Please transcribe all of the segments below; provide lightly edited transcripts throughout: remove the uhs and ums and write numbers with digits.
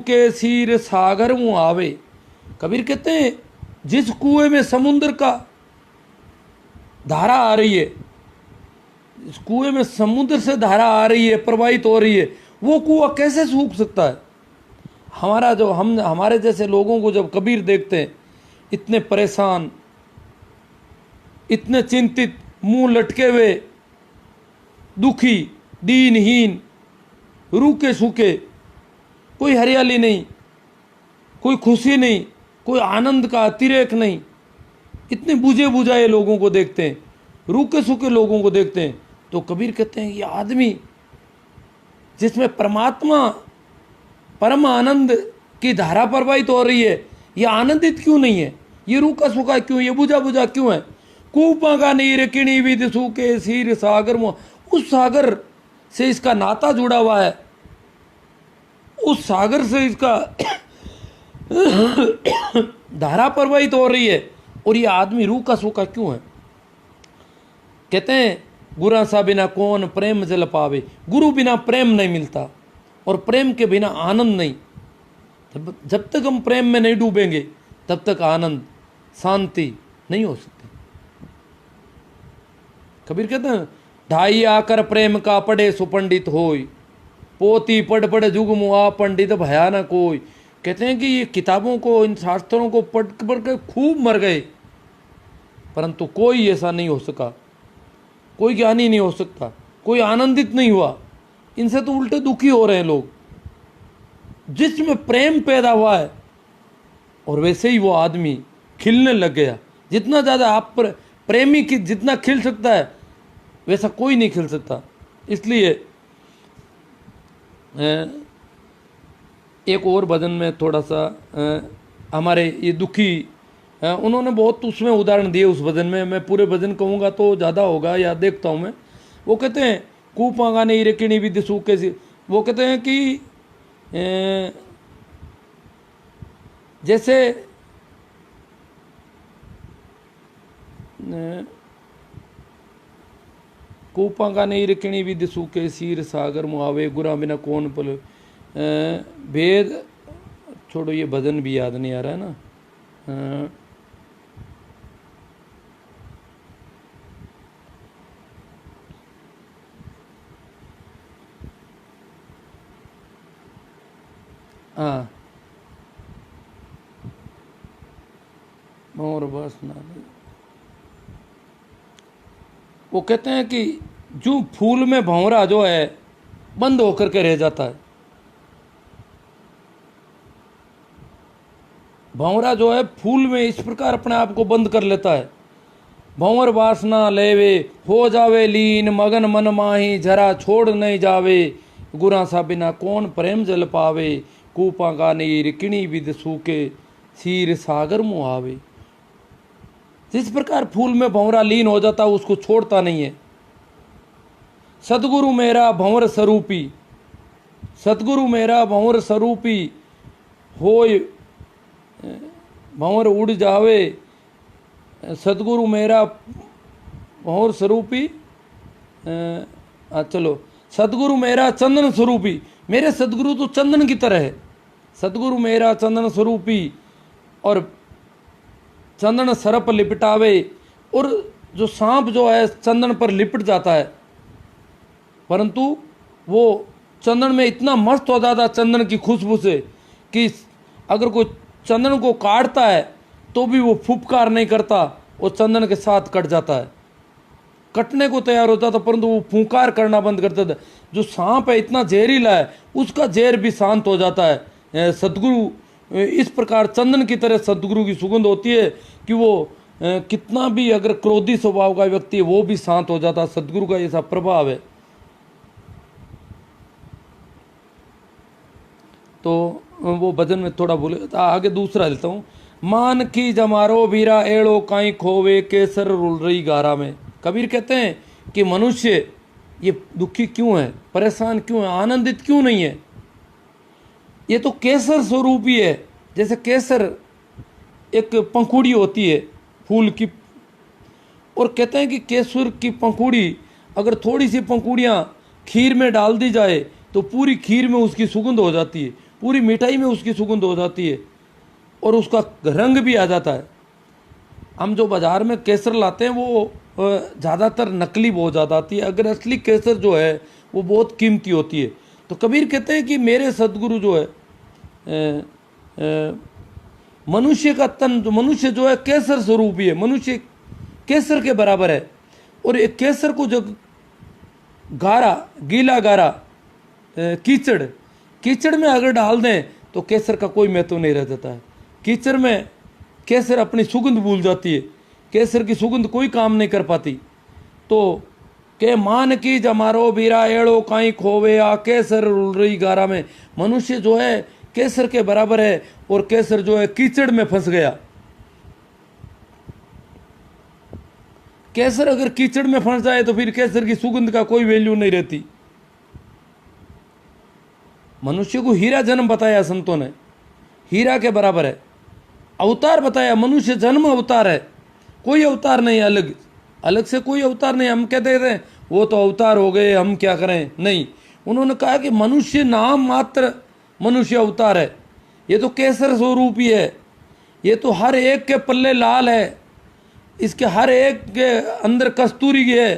के सीर सागर मुँह आवे। कबीर कहते हैं जिस कुएं में समुद्र का धारा आ रही है, इस कुएं में समुद्र से धारा आ रही है, प्रवाहित हो रही है, वो कुआं कैसे सूख सकता है। हमारा जो हमारे जैसे लोगों को जब कबीर देखते हैं इतने परेशान, इतने चिंतित, मुंह लटके हुए, दुखी, दीनहीन, रूखे सूखे, कोई हरियाली नहीं, कोई खुशी नहीं, कोई आनंद का अतिरेक नहीं, इतने बुझे बुझाए लोगों को देखते हैं, रूखे सूखे लोगों को देखते हैं, तो कबीर कहते हैं ये आदमी जिसमें परमात्मा परम आनंद की धारा प्रवाहित हो रही है, ये आनंदित क्यों नहीं है, ये रूखा सूखा क्यों, ये बुझा बुझा क्यों है। कूपा का नीर किणी विद सूखे सीर सागर मुँह, उस सागर से इसका नाता जुड़ा हुआ है, उस सागर से इसका धारा प्रवाहित हो रही है, और ये आदमी रूखा सूखा क्यों है। कहते हैं गुरा सा बिना कौन प्रेम जल पावे, गुरु बिना प्रेम नहीं मिलता, और प्रेम के बिना आनंद नहीं। जब तक हम प्रेम में नहीं डूबेंगे तब तक आनंद शांति नहीं हो सकती। कबीर कहते हैं ढाई आकर प्रेम का पढ़े सुपंडित होय, पोती पढ़ पढ़ जुग मुआ पंडित भया न कोई। कहते हैं कि ये किताबों को, इन शास्त्रों को पढ़ पढ़ के खूब मर गए, परंतु कोई ऐसा नहीं हो सका, कोई ज्ञानी नहीं हो सकता, कोई आनंदित नहीं हुआ। इनसे तो उल्टे दुखी हो रहे हैं लोग। जिसमें प्रेम पैदा हुआ है और वैसे ही वो आदमी खिलने लग गया। जितना ज़्यादा आप प्रेमी की जितना खिल सकता है वैसा कोई नहीं खिल सकता। इसलिए एक और भजन में थोड़ा सा हमारे ये दुखी उन्होंने बहुत उसमें उदाहरण दिए उस भजन में, मैं पूरे भजन कहूँगा तो ज़्यादा होगा या देखता हूँ मैं। वो कहते हैं कूपांगा नहीं रेकिणी विद सूखे सी, वो कहते हैं कि जैसे कूपांगा नहीं रेकिणी विद सूखे सीर सागर मुआवे, गुरा बिना कौन पल भेद। छोड़ो ये भजन भी याद नहीं आ रहा है ना। हाँ और बस ना, वो कहते हैं कि जो फूल में भंवरा जो है बंद होकर के रह जाता है, भंवरा जो है फूल में इस प्रकार अपने आप को बंद कर लेता है। भंवर वासना लेवे हो जावे लीन, मगन मन माही जरा छोड़ नहीं जावे, गुरा सा बिना कौन प्रेम जल पावे, कूपा का नीर किणी विद सूके सीर सागर मुँह आवे। जिस प्रकार फूल में भंवरा लीन हो जाता है उसको छोड़ता नहीं है। सतगुरु मेरा भंवर स्वरूपी, सतगुरु मेरा भंवर स्वरूपी होय भंवर उड़ जावे, सतगुरु मेरा भंवर स्वरूपी, चलो सतगुरु मेरा चंदन स्वरूपी, मेरे सतगुरु तो चंदन की तरह है। सतगुरु मेरा चंदन स्वरूपी, और चंदन सरप लिपटावे, और जो सांप जो है चंदन पर लिपट जाता है, परंतु वो चंदन में इतना मस्त हो जाता है चंदन की खुशबू से कि अगर कोई चंदन को काटता है तो भी वो फुफकार नहीं करता, वो चंदन के साथ कट जाता है, कटने को तैयार होता था परंतु वो फुंकार करना बंद करता था। जो सांप है इतना जहरीला है, उसका जहर भी शांत हो जाता है। सतगुरु इस प्रकार चंदन की तरह सतगुरु की सुगंध होती है कि वो कितना भी अगर क्रोधी स्वभाव का व्यक्ति है वो भी शांत हो जाता है। सतगुरु का ऐसा प्रभाव है। तो वो भजन में थोड़ा बोले, आगे दूसरा लेता हूँ। मान की जमारो बीरा एड़ो काई खोवे केसर रुल रही गारा में। कबीर कहते हैं कि मनुष्य ये दुखी क्यों है, परेशान क्यों है, आनंदित क्यों नहीं है। ये तो केसर स्वरूप ही है। जैसे केसर एक पंखुड़ी होती है फूल की, और कहते हैं कि केसर की पंखुड़ी अगर थोड़ी सी पंखुड़ियाँ खीर में डाल दी जाए तो पूरी खीर में उसकी सुगंध हो जाती है। पूरी मिठाई में उसकी सुगंध हो जाती है और उसका रंग भी आ जाता है। हम जो बाज़ार में केसर लाते हैं वो ज़्यादातर नकली बहुत ज़्यादा आती है, अगर असली केसर जो है वो बहुत कीमती होती है। तो कबीर कहते हैं कि मेरे सदगुरु जो है मनुष्य का तन, जो मनुष्य जो है केसर स्वरूप ही है, मनुष्य केसर के बराबर है। और एक केसर को जो गारा, गीला गारा कीचड़, कीचड़ में अगर डाल दें तो केसर का कोई महत्व नहीं रह जाता है। कीचड़ में केसर अपनी सुगंध भूल जाती है, केसर की सुगंध कोई काम नहीं कर पाती। तो के मान की जमारो बीरा एड़ो काई खोवे आ केसर रुल रही गारा में, मनुष्य जो है केसर के बराबर है और केसर जो है कीचड़ में फंस गया। केसर अगर कीचड़ में फंस जाए तो फिर केसर की सुगंध का कोई वैल्यू नहीं रहती। मनुष्य को हीरा जन्म बताया संतों ने, हीरा के बराबर है। अवतार बताया, मनुष्य जन्म अवतार है, कोई अवतार नहीं अलग, अलग से कोई अवतार नहीं। हम कहते थे वो तो अवतार हो गए, हम क्या करें, नहीं। उन्होंने कहा कि मनुष्य नाम मात्र मनुष्य अवतार है, ये तो केसर स्वरूप ही है, ये तो हर एक के पल्ले लाल है, इसके हर एक के अंदर कस्तूरी की है,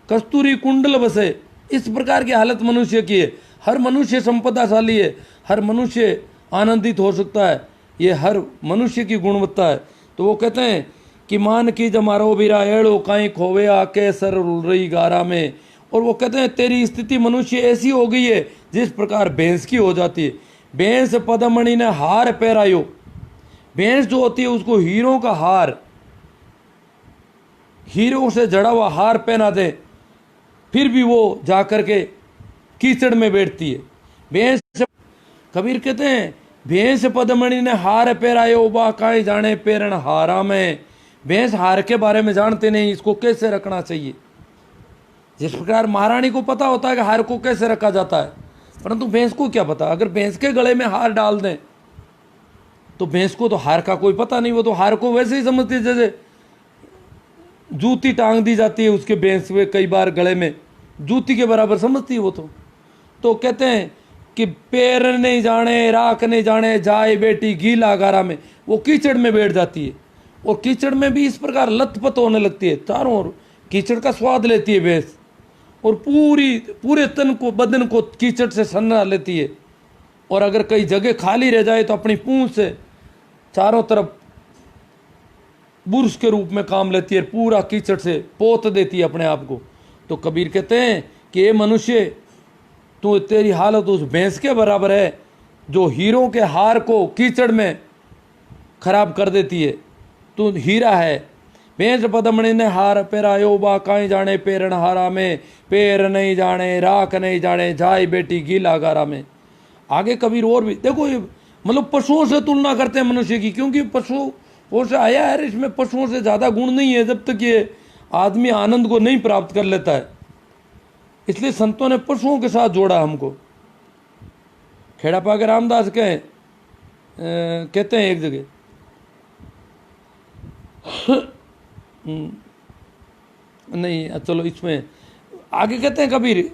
कस्तूरी कुंडल बसे, इस प्रकार की हालत मनुष्य की है। हर मनुष्य संपदाशाली है, हर मनुष्य आनंदित हो सकता है, ये हर मनुष्य की गुणवत्ता है। तो वो कहते हैं कि मान की जमारो बीरा एड़ो काई खोवे आके सर रुल रही गारा में। और वो कहते हैं तेरी स्थिति मनुष्य ऐसी हो गई है जिस प्रकार भैंस की हो जाती है। भैंस पदमणि ने हार पहरायो, भैंस जो होती है उसको हीरों का हार, हीरों से जड़ा हुआ हार पहना दे, फिर भी वो जाकर के कीचड़ में बैठती है। भैंस, कबीर कहते हैं भैंस पदमणि ने हार पहरायो बा काई जाने पेरण हारा में। भैंस हार के बारे में जानते नहीं, इसको कैसे रखना चाहिए। जिस प्रकार महारानी को पता होता है कि हार को कैसे रखा जाता है, परंतु भैंस को क्या पता। अगर भैंस के गले में हार डाल दें तो भैंस को तो हार का कोई पता नहीं, वो तो हार को वैसे ही समझती है जैसे जूती टांग दी जाती है उसके भैंस में, कई बार गले में जूती के बराबर समझती है वो तो कहते हैं कि पैर नहीं जाने राख नहीं जाने जाए बेटी गीला गारा में, वो कीचड़ में बैठ जाती है। और कीचड़ में भी इस प्रकार लथपथ होने लगती है, चारों ओर कीचड़ का स्वाद लेती है भैंस, और पूरे तन को, बदन को कीचड़ से सन्ना लेती है। और अगर कई जगह खाली रह जाए तो अपनी पूंछ से चारों तरफ बुर्श के रूप में काम लेती है, पूरा कीचड़ से पोत देती है अपने आप को। तो कबीर कहते हैं कि ये मनुष्य, तो तेरी हालत उस भैंस के बराबर है जो हीरों के हार को कीचड़ में खराब कर देती है। तू हीरा है। भैंस पदमणि ने हार पेरायो बा काई जाने पेरण हारा में, पैर नहीं जाने राख नहीं जाने जाए बेटी गीला गारा में। आगे कबीर और भी देखो, ये मतलब पशुओं से तुलना करते हैं मनुष्य की, क्योंकि पशुओं से आया है, इसमें पशुओं से ज़्यादा गुण नहीं है जब तक ये आदमी आनंद को नहीं प्राप्त कर लेता है। इसलिए संतों ने पशुओं के साथ जोड़ा हमको। खेड़ापा के रामदास कहते हैं एक जगह नहीं, चलो इसमें आगे कहते हैं कबीर,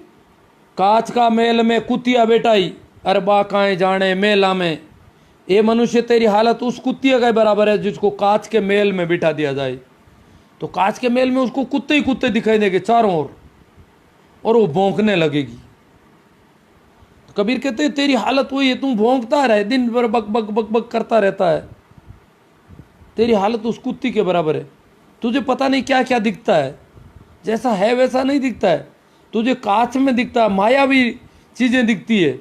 कांच का मेल में कुतिया बेटाई अरबा काए जाने मेला में। ये मनुष्य तेरी हालत उस कुतिया के बराबर है जिसको कांच के मेल में बिठा दिया जाए, तो कांच के मेल में उसको कुत्ते ही कुत्ते दिखाई देंगे चारों ओर, और वो भौंकने लगेगी। तो कबीर कहते हैं तेरी हालत वही है, तुम भौंकता रहे, दिन भर बक बक बक बक करता रहता है, तेरी हालत उस कुत्ती के बराबर है। तुझे पता नहीं क्या क्या दिखता है, जैसा है वैसा नहीं दिखता है, तुझे कांच में दिखता है, मायावी चीज़ें दिखती है।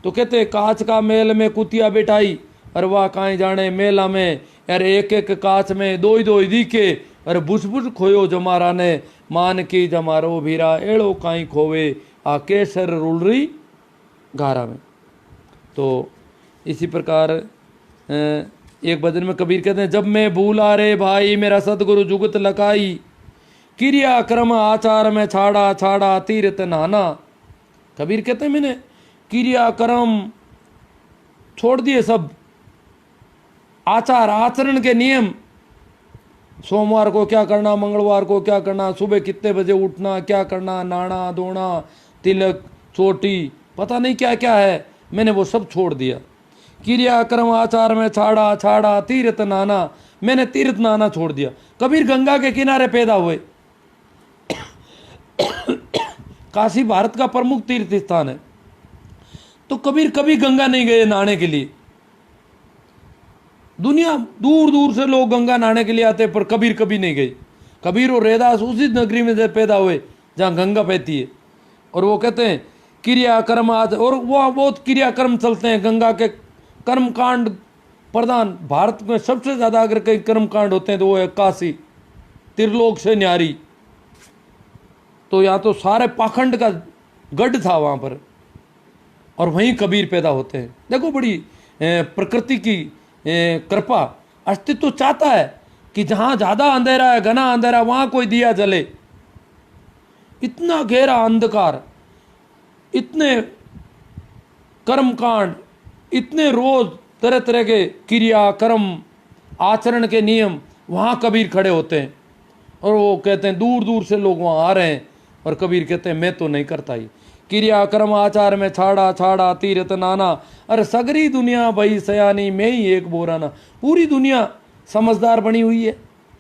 तो कहते हैं कांच का मेल में कुतिया बैठाई अरे वाह काएं जाने मेला में, अरे एक एक कांच में दो ही दिखे, अरे बुझ बुझ खोयो जमारा ने, मान की जमारो भीरा एड़ो काई खोवे आ केसर रुल रही गारा में। तो इसी प्रकार एक भजन में कबीर कहते हैं, जब मैं भूला रे भाई मेरा सतगुरु जुगत लकाई, क्रिया क्रम आचार में छाड़ा छाड़ा तीर्थ नहाना। कबीर कहते हैं मैंने क्रिया कर्म छोड़ दिए, सब आचार आचरण के नियम, सोमवार को क्या करना, मंगलवार को क्या करना, सुबह कितने बजे उठना, क्या करना, नहाना धोना, तिलक चोटी, पता नहीं क्या क्या है, मैंने वो सब छोड़ दिया। क्रिया कर्म आचार में छाड़ा छाड़ा तीर्थ नाना, मैंने तीर्थ नाना छोड़ दिया। कबीर गंगा के किनारे पैदा हुए। काशी भारत का प्रमुख तीर्थ स्थान है, तो कबीर कभी गंगा नहीं गए नहाने के लिए। दुनिया दूर दूर से लोग गंगा नहाने के लिए आते, पर कबीर कभी नहीं गए। कबीर और रैदास उसी नगरी में से पैदा हुए जहाँ गंगा बहती है। और वो कहते हैं क्रिया कर्म आज, और वो बहुत क्रिया कर्म चलते हैं। गंगा के कर्म कांड प्रधान, भारत में सबसे ज़्यादा अगर कहीं कर्म कांड होते हैं तो वो है काशी, त्रिलोक से न्यारी। तो यहाँ तो सारे पाखंड का गढ़ था वहाँ पर, और वहीं कबीर पैदा होते हैं। देखो बड़ी प्रकृति की कृपा, अस्तित्व चाहता है कि जहाँ ज़्यादा अंधेरा है, घना अंधेरा, वहाँ कोई दिया जले। इतना गहरा अंधकार, इतने कर्मकांड, इतने रोज तरह तरह के क्रिया कर्म आचरण के नियम, वहाँ कबीर खड़े होते हैं। और वो कहते हैं दूर दूर से लोग वहाँ आ रहे हैं, और कबीर कहते हैं मैं तो नहीं करता ही। क्रिया कर्म आचार में छाड़ा छाड़ा तीर्थ नाना, अरे सगरी दुनिया भई सयानी, मैं ही एक बोराना। पूरी दुनिया समझदार बनी हुई है।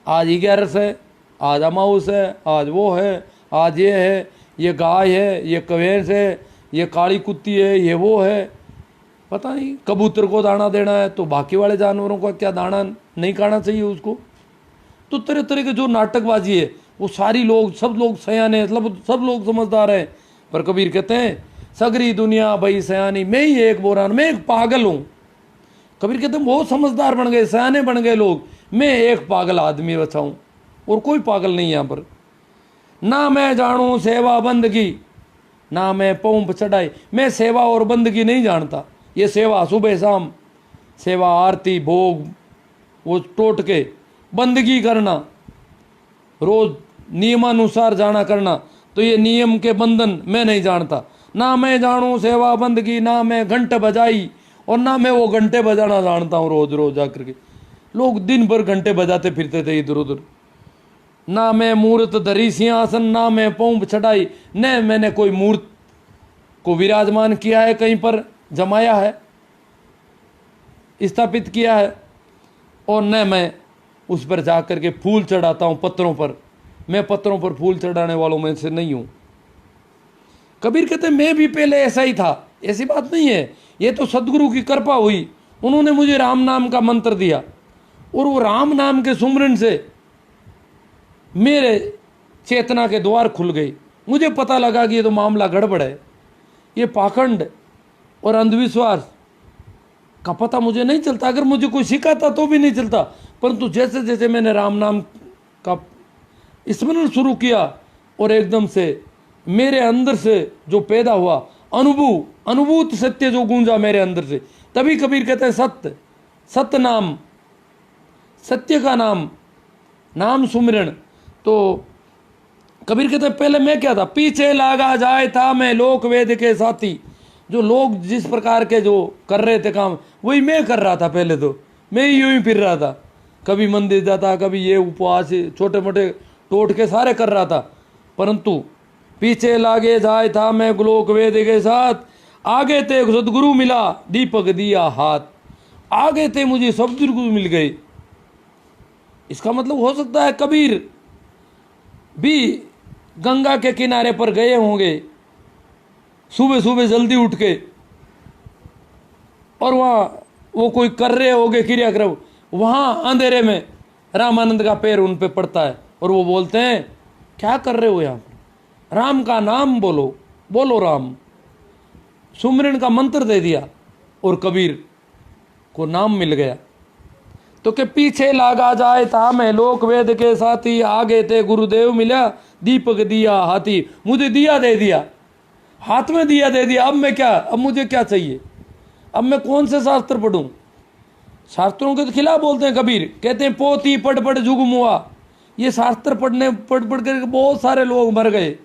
आज 11 है, आज अमाउस है, आज वो है, आज ये है, ये गाय है, ये कवेंस है, ये काली कुत्ती है, ये वो है, पता नहीं। कबूतर को दाना देना है तो बाकी वाले जानवरों को क्या दाना नहीं खाना चाहिए उसको। तो तरह तरह के जो नाटकबाजी है वो सारी लोग, सब लोग सयाने, सब लोग समझदार हैं। पर कबीर कहते हैं सगरी दुनिया भई सयानी, मैं ही एक बोरान, मैं एक पागल हूँ। कबीर कहते हैं बहुत समझदार बन गए, सयाने बन गए लोग, मैं एक पागल आदमी बचा हूँ, और कोई पागल नहीं यहाँ पर। ना मैं जानूँ सेवा बंदगी, ना मैं पौंप चढ़ाई, मैं सेवा और बंदगी नहीं जानता। ये सेवा सुबह शाम, सेवा आरती भोग वो टोट के, बंदगी करना, रोज नियमानुसार जाना करना, तो ये नियम के बंधन मैं नहीं जानता। ना मैं जानूँ सेवा बंदगी, ना मैं घंटे बजाई, और ना मैं वो घंटे बजाना जानता हूँ रोज रोज जाकर के। लोग दिन भर घंटे बजाते फिरते थे इधर उधर। ना मैं मूर्त धरी सिंहासन, ना मैं पौंप चढ़ाई, न मैंने कोई मूर्त को विराजमान किया है, कहीं पर जमाया है, स्थापित किया है, और न मैं उस पर जाकर के फूल चढ़ाता हूँ पत्थरों पर। मैं पत्थरों पर फूल चढ़ाने वालों में से नहीं हूँ। कबीर कहते मैं भी पहले ऐसा ही था, ऐसी बात नहीं है, ये तो सदगुरु की कृपा हुई। उन्होंने मुझे राम नाम का मंत्र दिया, और वो राम नाम के सुमरन से मेरे चेतना के द्वार खुल गए। मुझे पता लगा कि ये तो मामला गड़बड़ है, ये पाखंड और अंधविश्वास का पता मुझे नहीं चलता। अगर मुझे कोई सिखाता तो भी नहीं चलता, परंतु जैसे जैसे मैंने राम नाम का स्मरण शुरू किया, और एकदम से मेरे अंदर से जो पैदा हुआ अनुभूत सत्य जो गूंजा मेरे अंदर से, तभी कबीर कहते हैं सत्य, सत्य नाम, सत्य का नाम, नाम सुमिरन। तो कबीर कहते हैं पहले मैं क्या था, पीछे लागा जाए था मैं लोक वेद के साथी। जो लोग जिस प्रकार के जो कर रहे थे काम, वही मैं कर रहा था। पहले तो मैं ही यूं ही फिर रहा था, कभी मंदिर जाता, कभी ये उपवास छोटे मोटे टोट के सारे कर रहा था। परंतु पीछे लागे जाए था मैं लोक वेद के साथ, आगे थे सदगुरु मिला दीपक दिया हाथ। आगे थे मुझे सदगुरु मिल गए। इसका मतलब हो सकता है कबीर भी गंगा के किनारे पर गए होंगे सुबह सुबह जल्दी उठ के, और वहाँ वो कोई कर रहे होंगे क्रियाक्रम, वहाँ अंधेरे में रामानंद का पैर उन पे पड़ता है, और वो बोलते हैं क्या कर रहे हो यहाँ पर, राम का नाम बोलो, बोलो राम। सुमरन का मंत्र दे दिया, और कबीर को नाम मिल गया। तो के पीछे लागा जाए था मैं लोक वेद के साथी, आगे थे गुरुदेव मिला दीपक दिया हाथी। मुझे दिया दे दिया, हाथ में दिया दे दिया। अब मैं क्या, अब मुझे क्या चाहिए, अब मैं कौन से शास्त्र पढ़ूं। शास्त्रों के खिलाफ बोलते हैं कबीर, कहते हैं पोथी पढ़ पढ़ जुग मुआ। ये शास्त्र पढ़ पढ़ कर बहुत सारे लोग मर गए,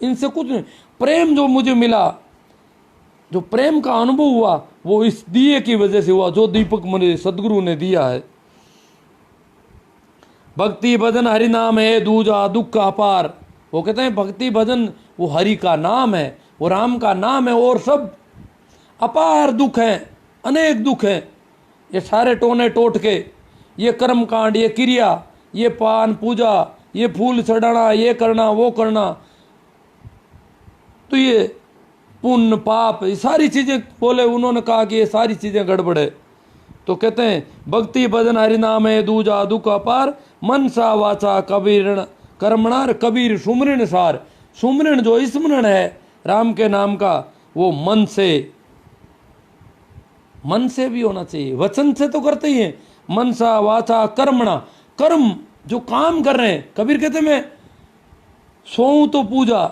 इनसे कुछ नहीं। प्रेम जो मुझे मिला, जो प्रेम का अनुभव हुआ, वो इस दिए की वजह से हुआ जो दीपक मुझे सदगुरु ने दिया है। भक्ति भजन हरि नाम है दूजा दुख अपार। वो कहते हैं भक्ति भजन वो हरि का नाम है, वो राम का नाम है, और सब अपार दुख है अनेक दुख हैं, ये सारे टोने टोट के, ये कर्म कांड, ये क्रिया, ये पान पूजा, ये फूल चढ़ाना, ये करना वो करना, तो ये पुण्य पाप, ये सारी चीजें बोले। उन्होंने कहा कि ये सारी चीजें गड़बड़ है। तो कहते हैं भक्ति भजन हरि नाम है दूजा दुख अपार, मन सा वाचा कबीर कर्मणार, कबीर सुमरण सार। सुमरण जो स्मरण है राम के नाम का, वो मन से भी होना चाहिए, वचन से तो करते ही हैं। मन सा वाचा कर्मणा, कर्म जो काम कर रहे हैं, कबीर कहते मैं सोऊं तो पूजा,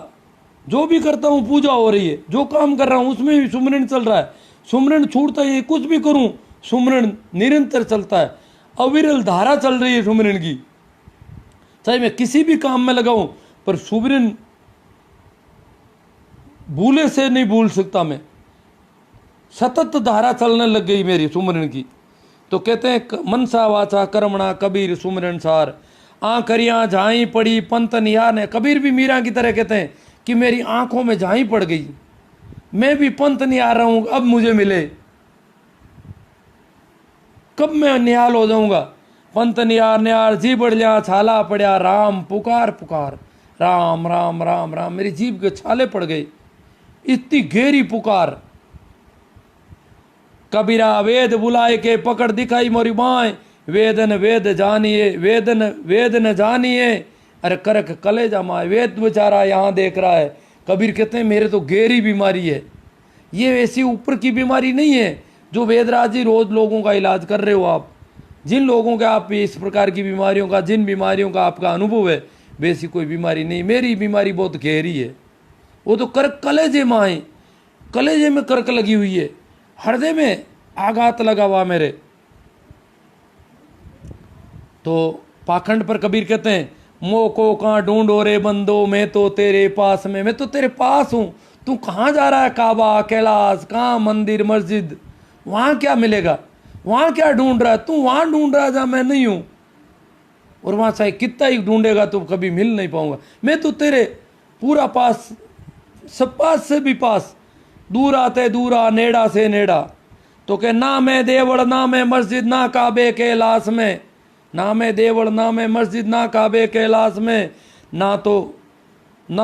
जो भी करता हूं पूजा हो रही है, जो काम कर रहा हूं उसमें भी सुमरण चल रहा है। सुमरण छूटता ही, कुछ भी करूं सुमरण निरंतर चलता है, अविरल धारा चल रही है सुमरण की। चाहे मैं किसी भी काम में लगाऊं, पर सुमरण भूले से नहीं भूल सकता मैं, सतत धारा चलने लग गई मेरी सुमरण की। तो कहते हैं मनसा वाचा कर्मणा कबीर सुमरण सार, आंखरियां झाई पड़ी पंत निहार ने। कबीर भी मीरा की तरह कहते हैं कि मेरी आंखों में झाई पड़ गई, मैं भी पंत निहार रहा हूं, अब मुझे मिले, कब मैं निहाल हो जाऊंगा। पंत निहार निहार जी बढ़िया छाला पड़ा, राम पुकार पुकार, राम राम राम राम, मेरी जीभ के छाले पड़ गए, इतनी गहरी पुकार। कबीरा वेद बुलाए के पकड़ दिखाई मोरी बाएं, वेदन वेद जानिए, वेदन वेद न जानिए, अरे करक कलेजा माए। वेद बेचारा यहाँ देख रहा है। कबीर कहते हैं मेरे तो गहरी बीमारी है, ये ऐसी ऊपर की बीमारी नहीं है जो वेदराज जी रोज लोगों का इलाज कर रहे हो आप। जिन लोगों का आप इस प्रकार की बीमारियों का, जिन बीमारियों का आपका अनुभव है, वैसी कोई बीमारी नहीं। मेरी बीमारी बहुत गहरी है, वो तो कर्क कलेजे माए, कलेजे में कर्क लगी हुई है, हृदय में आघात लगा हुआ मेरे। तो पाखंड पर कबीर कहते हैं मोह को कहाँ ढूंढो रे बंदो, मैं तो तेरे पास में, मैं तो तेरे पास हूं, तू कहाँ जा रहा है, काबा कैलाश कहाँ मंदिर मस्जिद, वहां क्या मिलेगा, वहां क्या ढूंढ रहा है तू, वहां ढूंढ रहा है जहां मैं नहीं हूं, और वहां चाहे कितना ही ढूंढेगा तो कभी मिल नहीं पाऊंगा। मैं तो तेरे पूरा पास, सब पास से भी पास, दूर आते दूरा नेड़ा से नेड़ा। तो के ना मैं देवड़ ना मैं मस्जिद ना काबे कैलाश में, ना मैं देवड़ ना मैं मस्जिद ना काबे कैलाश में, ना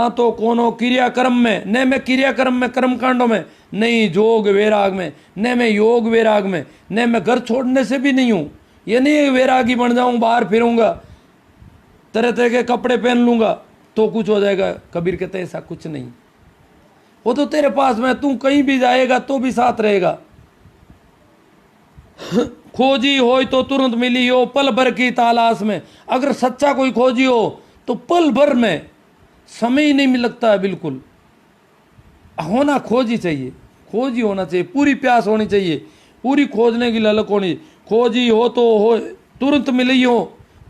तो कोनो क्रियाक्रम में, न मैं क्रियाक्रम में कर्म कांडों में, नहीं जोग वैराग में, न मैं योग वैराग में, न मैं घर छोड़ने से भी नहीं हूं। ये नहीं वैरागी बन जाऊं, बाहर फिरूंगा, तरह तरह के कपड़े पहन लूंगा तो कुछ हो जाएगा। कबीर कहते हैं ऐसा कुछ नहीं, वो तो तेरे पास में, तू कहीं भी जाएगा तो भी साथ रहेगा। खोजी हो तो तुरंत मिली हो, पल भर की तलाश में। अगर सच्चा कोई खोजी हो तो पल भर में, समय ही नहीं लगता है बिल्कुल। होना खोजी चाहिए, खोजी होना चाहिए, पूरी प्यास होनी चाहिए, पूरी खोजने की ललक होनी। खोजी हो तो हो तुरंत मिली हो,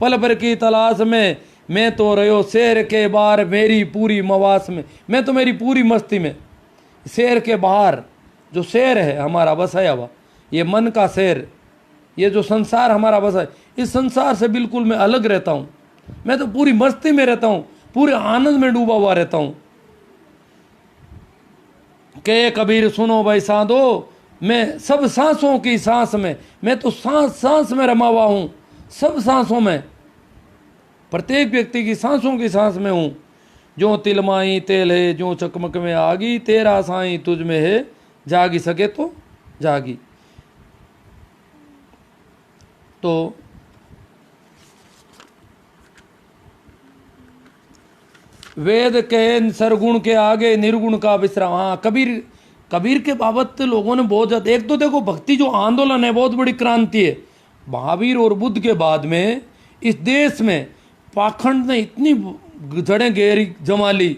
पल भर की तलाश में, मैं तो रहो शहर के बाहर मेरी पूरी मवास में। मैं तो मेरी पूरी मस्ती में, शहर के बाहर जो शहर है हमारा बसाया हुआ, ये मन का शहर, ये जो संसार हमारा बसा है, इस संसार से बिल्कुल मैं अलग रहता हूँ। मैं तो पूरी मस्ती में रहता हूँ, पूरे आनंद में डूबा हुआ रहता हूँ। के कबीर सुनो भाई साधो, मैं सब सांसों की सांस में, मैं तो सांस सांस में रमा हुआ हूँ, सब सांसों में, प्रत्येक व्यक्ति की सांसों की सांस में हूँ। जो तिलमाई तेल है, जो चकमक में आगी, तेरा साई तुझ में है, जागी सके तो जागी। तो वेद के सरगुण के आगे निर्गुण का विश्राम। हाँ, कबीर के बाबत लोगों ने बहुत ज्यादा, एक तो देखो भक्ति जो आंदोलन है बहुत बड़ी क्रांति है। महावीर और बुद्ध के बाद में इस देश में पाखंड ने इतनी जड़ें गहरी जमा ली,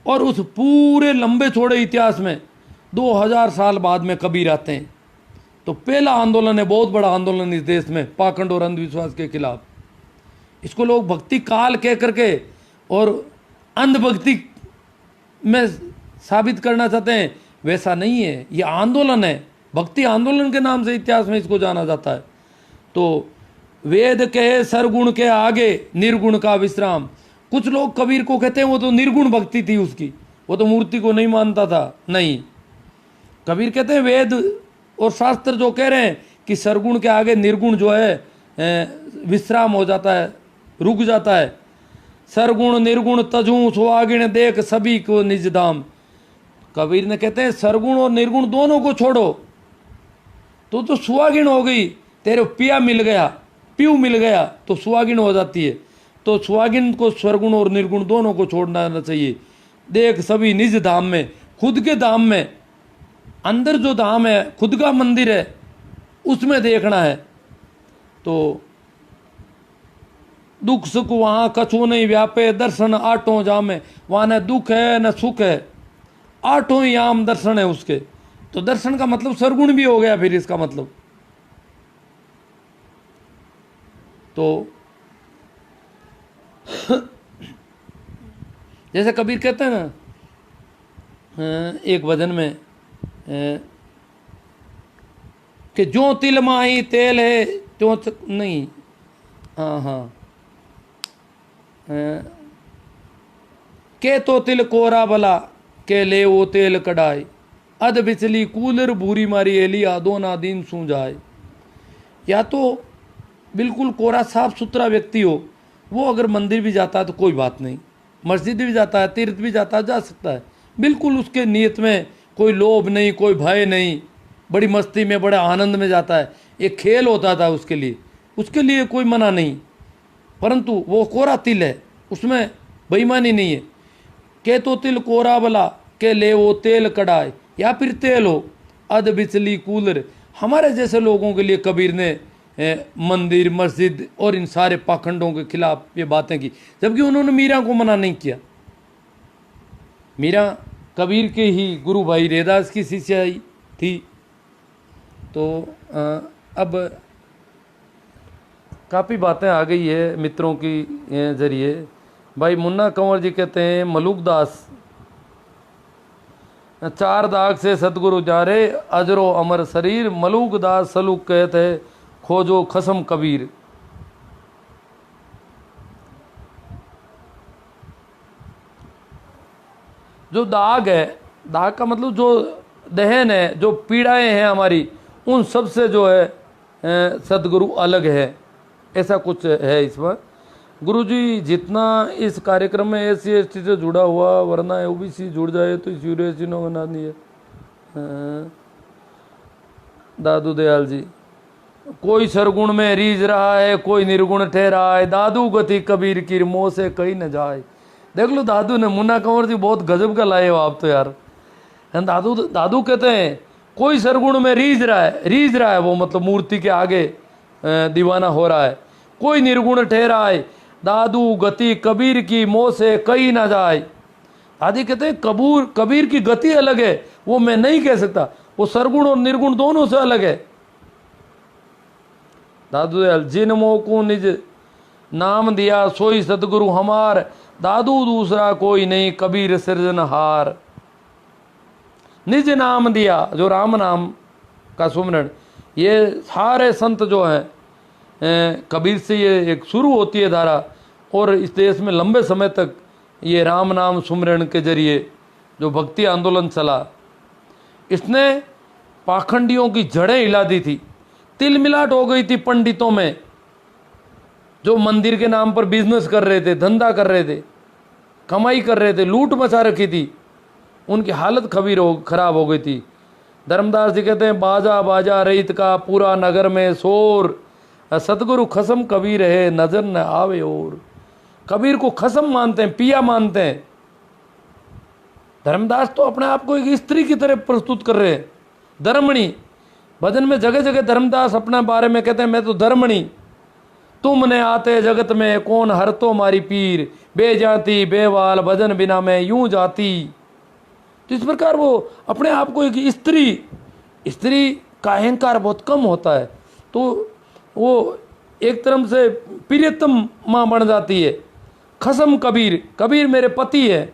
और उस पूरे लंबे चौड़े इतिहास में 2000 साल बाद में कबीर आते हैं। तो पहला आंदोलन है, बहुत बड़ा आंदोलन इस देश में पाखंड और अंधविश्वास के खिलाफ। इसको लोग भक्ति काल कह करके और अंधभक्ति में साबित करना चाहते हैं, वैसा नहीं है, ये आंदोलन है। भक्ति आंदोलन के नाम से इतिहास में इसको जाना जाता है। तो वेद के सरगुण के आगे निर्गुण का विश्राम। कुछ लोग कबीर को कहते हैं वो तो निर्गुण भक्ति थी उसकी, वो तो मूर्ति को नहीं मानता था। नहीं, कबीर कहते हैं वेद और शास्त्र जो कह रहे हैं कि सरगुण के आगे निर्गुण जो है विश्राम हो जाता है, रुक जाता है। सरगुण निर्गुण तजू सुहागिण देख सभी को निज धाम। कबीर ने कहते हैं सरगुण और निर्गुण दोनों को छोड़ो, तो सुहागिण हो गई, तेरे पिया मिल गया, पीऊ मिल गया तो सुहागिण हो जाती है। तो सुहागिन को सरगुण और निर्गुण दोनों को छोड़ना चाहिए। देख सभी निज धाम में, खुद के धाम में, अंदर जो धाम है, खुद का मंदिर है, उसमें देखना है। तो दुख सुख वहाँ कछु नहीं व्यापे, दर्शन आठों जामे। वहाँ न दुख है न सुख है, आठों ही आम दर्शन है उसके। तो दर्शन का मतलब सरगुण भी हो गया फिर इसका मतलब। तो जैसे कबीर कहते हैं ना एक भजन में कि जो तिल माही तेल है त्यों नहीं, हाँ के तो तिल कोरा भला के ले वो तेल कढ़ाई, अध बिचली कूलर भूरी मारी एली आदो ना दिन सू जाए। या तो बिल्कुल कोरा साफ सुथरा व्यक्ति हो, वो अगर मंदिर भी जाता है तो कोई बात नहीं, मस्जिद भी जाता है, तीर्थ भी जाता है, जा सकता है, बिल्कुल उसके नियत में कोई लोभ नहीं, कोई भय नहीं, बड़ी मस्ती में बड़े आनंद में जाता है। एक खेल होता था उसके लिए कोई मना नहीं, परंतु वो कोरा तिल है, उसमें बेईमानी नहीं है। के तो तिल कोरा भला के ले वो तेल कढ़ाए, या फिर तेल हो अध बिचली कूलर। हमारे जैसे लोगों के लिए कबीर ने मंदिर मस्जिद और इन सारे पाखंडों के खिलाफ ये बातें की, जबकि उन्होंने मीरा को मना नहीं किया। मीरा कबीर के ही गुरु भाई रैदास की शिष्या थी। तो अब काफ़ी बातें आ गई है मित्रों की जरिए। भाई मुन्ना कंवर जी कहते हैं मलूक दास, 4 दाग से सतगुरु जा रे अजरो अमर शरीर, मलूक दास सलूक कहते खोजो खसम कबीर। जो दाग है, दाग का मतलब जो दहन है, जो पीड़ाएं हैं हमारी, उन सब से जो है सदगुरु अलग है, ऐसा कुछ है इसमें। गुरुजी जितना इस कार्यक्रम में ऐसी एसटी से जुड़ा हुआ, वरना ओबीसी जुड़ जाए तो इस यूनिवर्सिटी ने बना दी है। दादू दयाल जी, कोई सरगुण में रीझ रहा है, कोई निर्गुण ठहरा है, दादू गति कबीर की मोह से कहीं न जाए। देख लो दादू ने, मुन्ना कंवर जी बहुत गजब का लाए हो आप तो यार। दादू कहते हैं कोई सरगुण में रीझ रहा है वो मतलब मूर्ति के आगे दीवाना हो रहा है, कोई निर्गुण ठहरा है, दादू गति कबीर की मोह से कहीं ना जाए। आदि कहते हैं कबीर की गति अलग है, वो मैं नहीं कह सकता, वो सरगुण और निर्गुण दोनों से अलग है। दादू दयाल, जिन मोह को निज नाम दिया सोई सतगुरु हमार, दादू दूसरा कोई नहीं कबीर सृजनहार। निज नाम दिया, जो राम नाम का सुमरण, ये सारे संत जो हैं कबीर से ये एक शुरू होती है धारा, और इस देश में लंबे समय तक ये राम नाम सुमरण के जरिए जो भक्ति आंदोलन चला, इसने पाखंडियों की जड़ें हिला दी थी। तिल मिलाट हो गई थी पंडितों में, जो मंदिर के नाम पर बिजनेस कर रहे थे, धंधा कर रहे थे, कमाई कर रहे थे, लूट मचा रखी थी, उनकी हालत खराब हो गई थी। धर्मदास जी कहते हैं बाजा बाजा रईत का पूरा नगर में शोर, सतगुरु खसम कबीर है नजर न आवे और। कबीर को खसम मानते हैं, पिया मानते हैं। धर्मदास तो अपने आप को एक स्त्री की तरह प्रस्तुत कर रहे हैं, धर्मणी। भजन में जगह जगह धर्मदास अपने बारे में कहते हैं मैं तो धर्मणी, तुमने आते जगत में कौन हर तो मारी पीर, बेजाती बेवाल भजन बिना मैं यूं जाती। तो इस प्रकार वो अपने आप को एक स्त्री का अहंकार बहुत कम होता है, तो वो एक तरह से प्रियतम माँ बन जाती है। खसम कबीर मेरे पति है।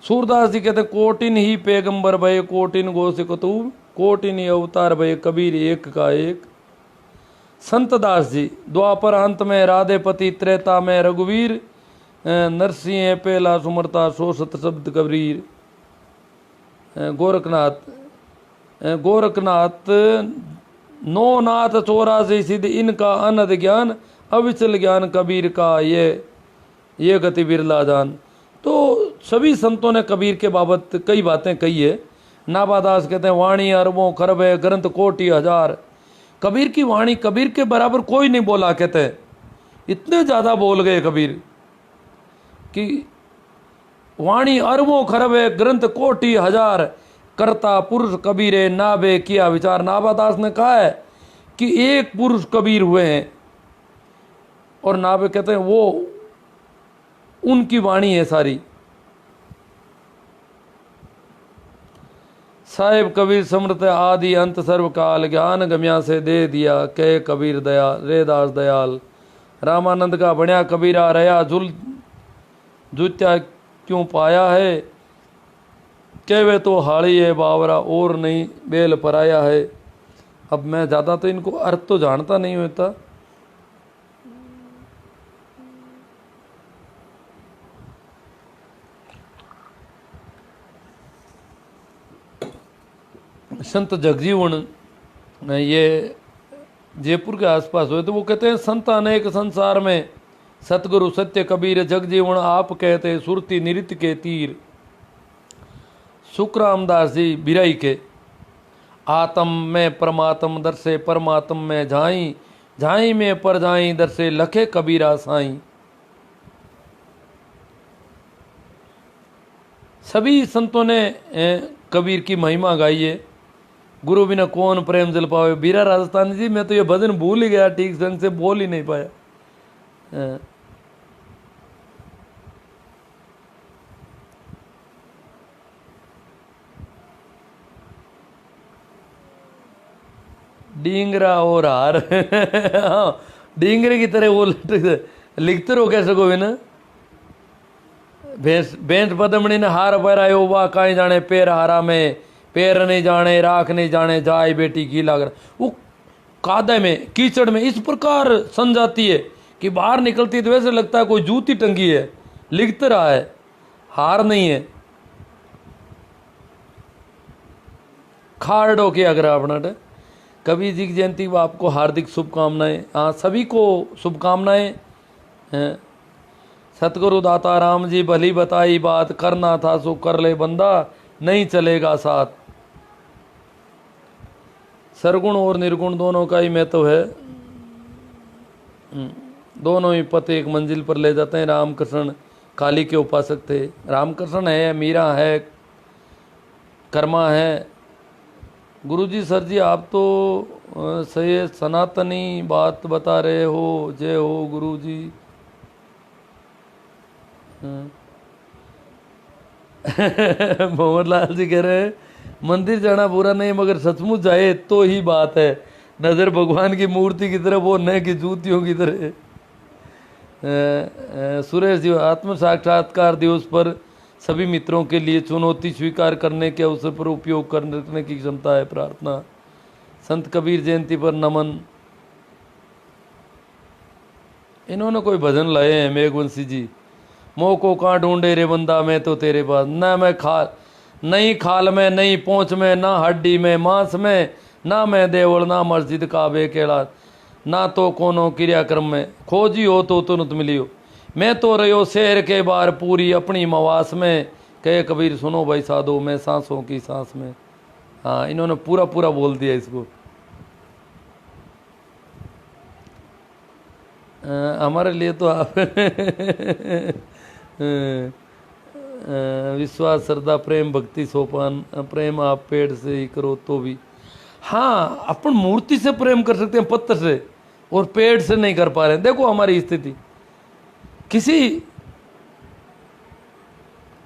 सूरदास जी कहते कोटिन ही पैगंबर भय कोटिन गो सिकतूब, कोटिन ही अवतार भय कबीर एक का एक। संत दास जी, द्वापर अंत में राधेपति, त्रेता में रघुवीर, नरसिंह पहला सुमरता सो सत शब्द कबीर। गोरखनाथ नो नाथ 84 सिद्ध इनका अनद ज्ञान अविचल ज्ञान कबीर का ये गति बिरला जान। तो सभी संतों ने कबीर के बाबत कई बातें कही है। नाभादास कहते हैं वाणी अरबों खरब है ग्रंथ कोटि हजार। कबीर की वाणी कबीर के बराबर कोई नहीं बोला, कहते हैं इतने ज़्यादा बोल गए कबीर कि वाणी अरबों खरब है ग्रंथ कोटि हजार, करता पुरुष कबीरे नाभे किया विचार। नाभादास ने कहा है कि एक पुरुष कबीर हुए हैं, और नाभे कहते हैं वो उनकी वाणी है सारी। साहेब कबीर समृत आदि अंत सर्वकाल, ज्ञान गम्या से दे दिया कह कबीर दयाल रे दास दयाल। रामानंद का बढ़िया कबीरा रया जूत्या क्यों पाया है, कहवे तो हाड़ी है बावरा और नहीं बेल पराया है। अब मैं ज़्यादा तो इनको अर्थ तो जानता नहीं होता। संत जगजीवन ये जयपुर के आसपास हुए, तो वो कहते हैं संत अनेक संसार में, सतगुरु सत्य कबीर जगजीवन आप कहते सुरती नृत्य के तीर। सुखरामदास जी बिराई के आत्म में परमात्म दर्शे परमात्म में झाई, झाई में पर जाई दर्शे लखे कबीरा साई। सभी संतों ने कबीर की महिमा गाई है। गुरु बिना कौन प्रेम जल पावे। बीरा राजस्थानी जी मैं तो ये भजन भूल ही गया, ठीक ढंग से बोल ही नहीं पाया। डींगरा और हार डींगरे की तरह वो लिखते रहो कैसे को बिना। भेंट पदमणी ने हार पहरायो वाह काई जाने पैर हारा में, पैर नहीं जाने राख नहीं जाने जाए बेटी गीला कर। वो कादे में कीचड़ में इस प्रकार सन जाती है कि बाहर निकलती है तो वैसे लगता है कोई जूती टंगी है। लिखते रहा है, हार नहीं है। खाड़ो के अगर अपना कबीर जी की जयंती को आपको हार्दिक शुभकामनाएं। हाँ सभी को शुभकामनाएं। सतगुरु दाता राम जी भली बताई बात, करना था सो कर ले बंदा नहीं चलेगा साथ। सरगुण और निर्गुण दोनों का ही महत्व है। दोनों ही पथ एक मंजिल पर ले जाते हैं। रामकृष्ण काली के उपासक थे। रामकृष्ण है, मीरा है, कर्मा है। गुरुजी सर जी आप तो सही सनातनी बात बता रहे हो, जय हो गुरुजी। मोहम्मद लाल जी कह रहे हैं मंदिर जाना बुरा नहीं, मगर सचमुच जाए तो ही बात है। नज़र भगवान की मूर्ति की तरफ वो न कि जूतियों की तरह। सुरेश जी आत्म साक्षात्कार दिवस पर सभी मित्रों के लिए चुनौती स्वीकार करने के अवसर पर उपयोग करने की क्षमता है प्रार्थना। संत कबीर जयंती पर नमन। इन्होंने कोई भजन लाए हैं मेघवंशी जी। मोह को कहाँ ढूंढे रे बंदा मैं तो तेरे पास, ना मैं नहीं खाल में नहीं पहुँच में, ना हड्डी में मांस में, ना मैं देवल ना मस्जिद काबे केड़ा, ना तो कोनो क्रियाक्रम में खोजी हो तो तुरंत मिली हो। मैं तो रहो शहर के बाहर पूरी अपनी मवास में, कहे कबीर सुनो भाई साधो मैं सांसों की सांस में। हाँ इन्होंने पूरा पूरा बोल दिया इसको। हमारे लिए तो आप विश्वास श्रद्धा प्रेम भक्ति सोपान, प्रेम आप पेड़ से ही करो तो भी। हाँ अपन मूर्ति से प्रेम कर सकते हैं, पत्थर से, और पेड़ से नहीं कर पा रहे हैं। देखो हमारी स्थिति, किसी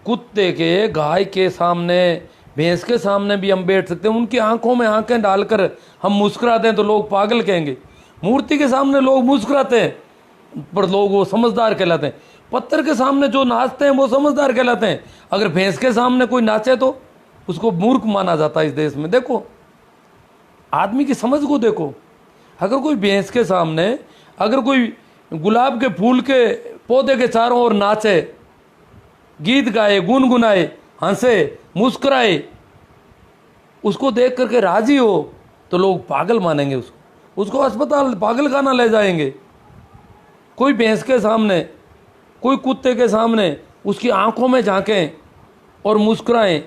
कुत्ते के, गाय के सामने, भैंस के सामने भी हम बैठ सकते हैं। उनकी आंखों में आंखें डालकर हम मुस्कुराते हैं तो लोग पागल कहेंगे। मूर्ति के सामने लोग मुस्कुराते हैं पर लोग वो समझदार कहलाते हैं। पत्थर के सामने जो नाचते हैं वो समझदार कहलाते हैं। अगर भैंस के सामने कोई नाचे तो उसको मूर्ख माना जाता है इस देश में। देखो आदमी की समझ को देखो। अगर कोई भैंस के सामने, अगर कोई गुलाब के फूल के पौधे के चारों ओर नाचे, गीत गाए, गुनगुनाए, हंसे, मुस्कुराए, उसको देख करके राजी हो तो लोग पागल मानेंगे उसको अस्पताल पागल खाना ले जाएंगे। कोई भैंस के सामने, कोई कुत्ते के सामने उसकी आंखों में झांकें और मुस्कुराएं,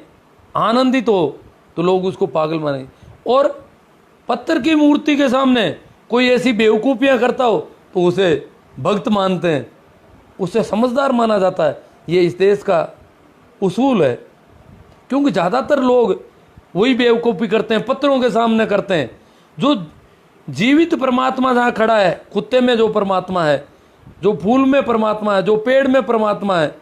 आनंदित हो, तो लोग उसको पागल मानेंगे। और पत्थर की मूर्ति के सामने कोई ऐसी बेवकूफ़ियाँ करता हो तो उसे भक्त मानते हैं, उसे समझदार माना जाता है। ये इस देश का उसूल है, क्योंकि ज़्यादातर लोग वही बेवकूफ़ी करते हैं, पत्थरों के सामने करते हैं। जो जीवित परमात्मा जहाँ खड़ा है, कुत्ते में जो परमात्मा है, जो फूल में परमात्मा है, जो पेड़ में परमात्मा है,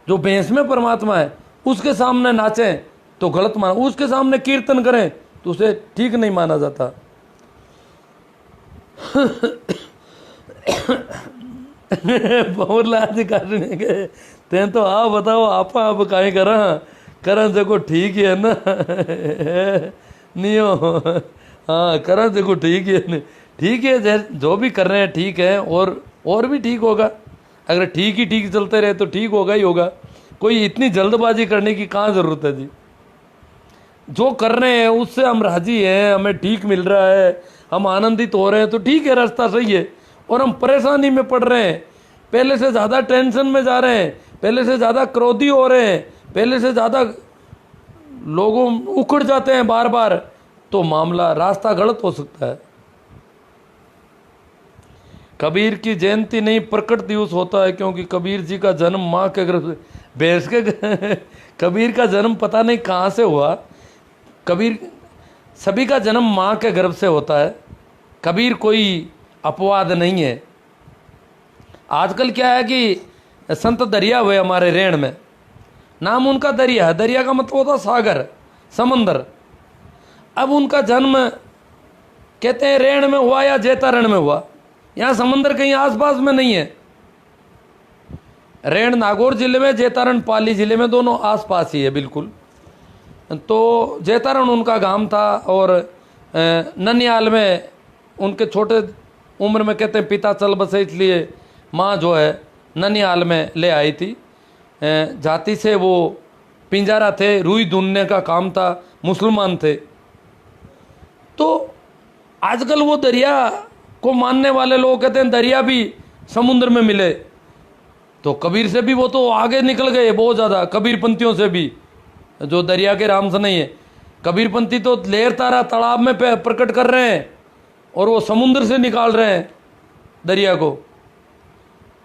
जो भैंस में परमात्मा है, उसके सामने नाचें तो गलत माना, उसके सामने कीर्तन करें तो उसे ठीक नहीं माना जाता। बहुत लाज करने के ते तो आ बताओ आप काहे करन से को ठीक है ना। नहीं हो, हाँ करन से को ठीक है, नहीं ठीक है, जो भी कर रहे हैं ठीक है, और भी ठीक होगा। अगर ठीक ही ठीक चलते रहे तो ठीक होगा ही होगा। कोई इतनी जल्दबाजी करने की कहाँ ज़रूरत है जी। जो कर रहे हैं उससे हम राजी हैं, हमें ठीक मिल रहा है, हम आनंदित हो रहे हैं तो ठीक है, रास्ता सही है। और हम परेशानी में पड़ रहे हैं, पहले से ज़्यादा टेंशन में जा रहे हैं, पहले से ज़्यादा क्रोधी हो रहे हैं, पहले से ज़्यादा लोगों उखड़ जाते हैं बार बार, तो मामला रास्ता गलत हो सकता है। कबीर की जयंती नहीं प्रकट दिवस होता है, क्योंकि कबीर जी का जन्म माँ के गर्भ से, भैंस के कबीर का जन्म पता नहीं कहाँ से हुआ। कबीर सभी का जन्म माँ के गर्भ से होता है। कबीर कोई अपवाद नहीं है। आजकल क्या है कि संत दरिया हुए हमारे रेण में, नाम उनका दरिया है। दरिया का मतलब होता सागर, समंदर। अब उनका जन्म कहते हैं रेण में हुआ या जैतारण में हुआ। यहाँ समंदर कहीं आसपास में नहीं है। रेण नागौर जिले में, जैतारण पाली जिले में, दोनों आसपास ही है बिल्कुल। तो जैतारण उनका गांव था, और ननियाल में उनके छोटे उम्र में कहते हैं पिता चल बसे, इसलिए माँ जो है ननियाल में ले आई थी। जाति से वो पिंजारा थे, रुई ढूंढने का काम था, मुसलमान थे। तो आजकल वो दरिया को मानने वाले लोग कहते हैं दरिया भी समुद्र में मिले। तो कबीर से भी वो तो आगे निकल गए बहुत ज़्यादा, कबीरपंथियों से भी, जो दरिया के राम से नहीं है। कबीरपंथी तो लेर तारा तालाब में प्रकट कर रहे हैं, और वो समुद्र से निकाल रहे हैं दरिया को।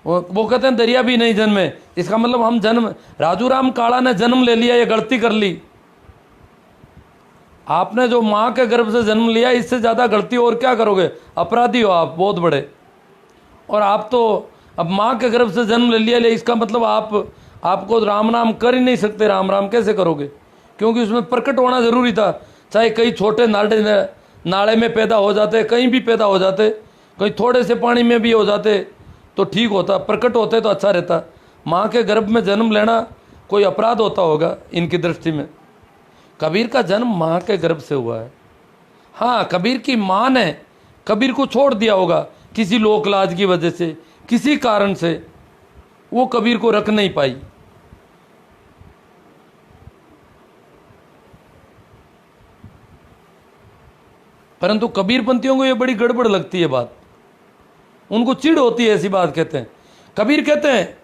वो कहते हैं दरिया भी नहीं जन्मे। इसका मतलब हम जन्म, राजू राम काला ने जन्म ले लिया, ये गलती कर ली। आपने जो माँ के गर्भ से जन्म लिया, इससे ज़्यादा गलती और क्या करोगे? अपराधी हो आप बहुत बड़े। और आप तो अब माँ के गर्भ से जन्म ले लिया, इसका मतलब आपको राम नाम कर ही नहीं सकते। राम राम कैसे करोगे? क्योंकि उसमें प्रकट होना ज़रूरी था। चाहे कई छोटे नाले में पैदा हो जाते, कहीं भी पैदा हो जाते, कहीं थोड़े से पानी में भी हो जाते तो ठीक होता, प्रकट होते तो अच्छा रहता। माँ के गर्भ में जन्म लेना कोई अपराध होता होगा इनकी दृष्टि में। कबीर का जन्म माँ के गर्भ से हुआ है। हाँ, कबीर की माँ ने कबीर को छोड़ दिया होगा किसी लोक लाज की वजह से, किसी कारण से वो कबीर को रख नहीं पाई। परंतु कबीरपंथियों को ये बड़ी गड़बड़ लगती है बात, उनको चिढ़ होती है ऐसी बात कहते हैं। कबीर कहते हैं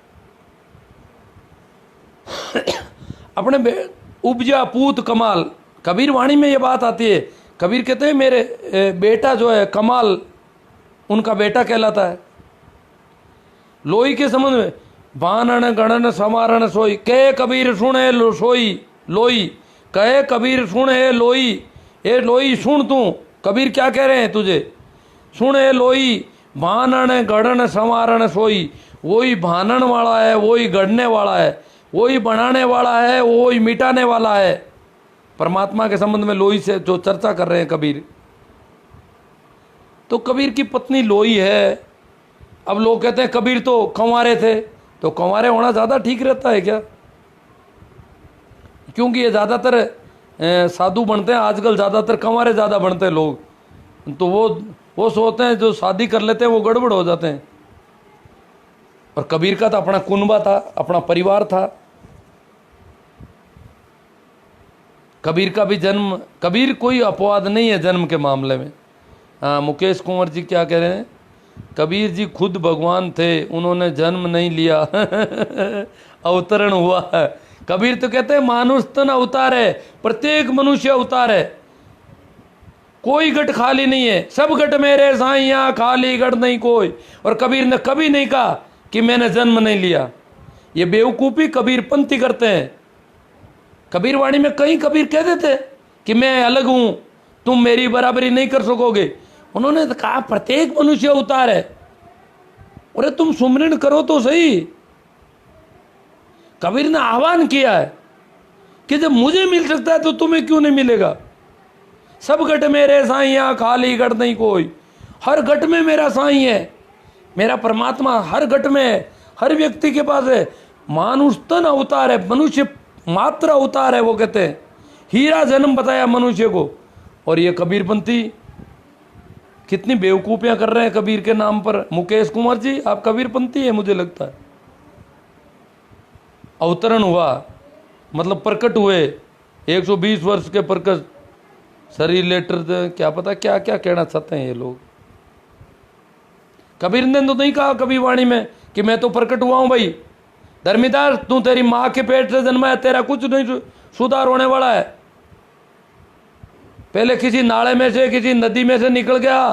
अपने उपजा पूत कमाल, कबीर वाणी में ये बात आती है। कबीर कहते हैं मेरे बेटा जो है कमाल, उनका बेटा कहलाता है। लोई के संबंध में बानन गणन समारण सोई, कहे कबीर सुने सोई लोई, कहे कबीर सुन है लोई, ए लोई सुन तू। कबीर क्या कह रहे हैं तुझे? सुन है लोई, बानन गणन समारण सोई। वही भानन वाला है, वही गढ़ने वाला है, वही बनाने वाला है, वही मिटाने वाला है। परमात्मा के संबंध में लोई से जो चर्चा कर रहे हैं कबीर, तो कबीर की पत्नी लोई है। अब लोग कहते हैं कबीर तो कंवारे थे, तो कंवारे होना ज़्यादा ठीक रहता है क्या? क्योंकि ये ज़्यादातर साधु बनते हैं आजकल, ज़्यादातर कंवारे ज़्यादा बनते हैं लोग। तो वो सोचते हैं जो शादी कर लेते हैं वो गड़बड़ हो जाते हैं। और कबीर का तो अपना कुनबा था, अपना परिवार था। कबीर का भी जन्म, कबीर कोई अपवाद नहीं है जन्म के मामले में। हाँ, मुकेश कुंवर जी क्या कह रहे हैं, कबीर जी खुद भगवान थे, उन्होंने जन्म नहीं लिया अवतरण हुआ है। कबीर तो कहते हैं मानुष तन अवतार है, प्रत्येक मनुष्य अवतार है, कोई गट खाली नहीं है, सब गट मेरे साइया खाली गट नहीं कोई। और कबीर ने कभी नहीं कहा कि मैंने जन्म नहीं लिया। ये बेवकूफ़ी कबीर पंथी करते हैं। कबीर वाणी में कहीं कबीर कह देते कि मैं अलग हूं, तुम मेरी बराबरी नहीं कर सकोगे। उन्होंने तो कहा प्रत्येक मनुष्य अवतार है। अरे तुम सुमरण करो तो सही। कबीर ने आह्वान किया है कि जब मुझे मिल सकता है तो तुम्हें क्यों नहीं मिलेगा। सब गट मेरे साइया खाली गट नहीं कोई। हर गट में मेरा साई है, मेरा परमात्मा हर गट में है, हर व्यक्ति के पास है। मानुष तन अवतार है, मनुष्य मात्र अवतार है। वो कहते हैं हीरा जन्म बताया मनुष्य को। और ये कबीरपंथी कितनी बेवकूफियां कर रहे हैं कबीर के नाम पर। मुकेश कुमार जी आप कबीरपंथी है मुझे लगता है। अवतरण हुआ मतलब प्रकट हुए, 120 वर्ष के प्रकट शरीर लेटर, क्या पता क्या क्या कहना चाहते हैं ये लोग। कबीर ने तो नहीं कहा कभी वाणी में कि मैं तो प्रकट हुआ हूं भाई। धर्मीदास तू तेरी मां के पेट से जन्मा है, तेरा कुछ नहीं सुधार होने वाला है। पहले किसी नाले में से किसी नदी में से निकल गया,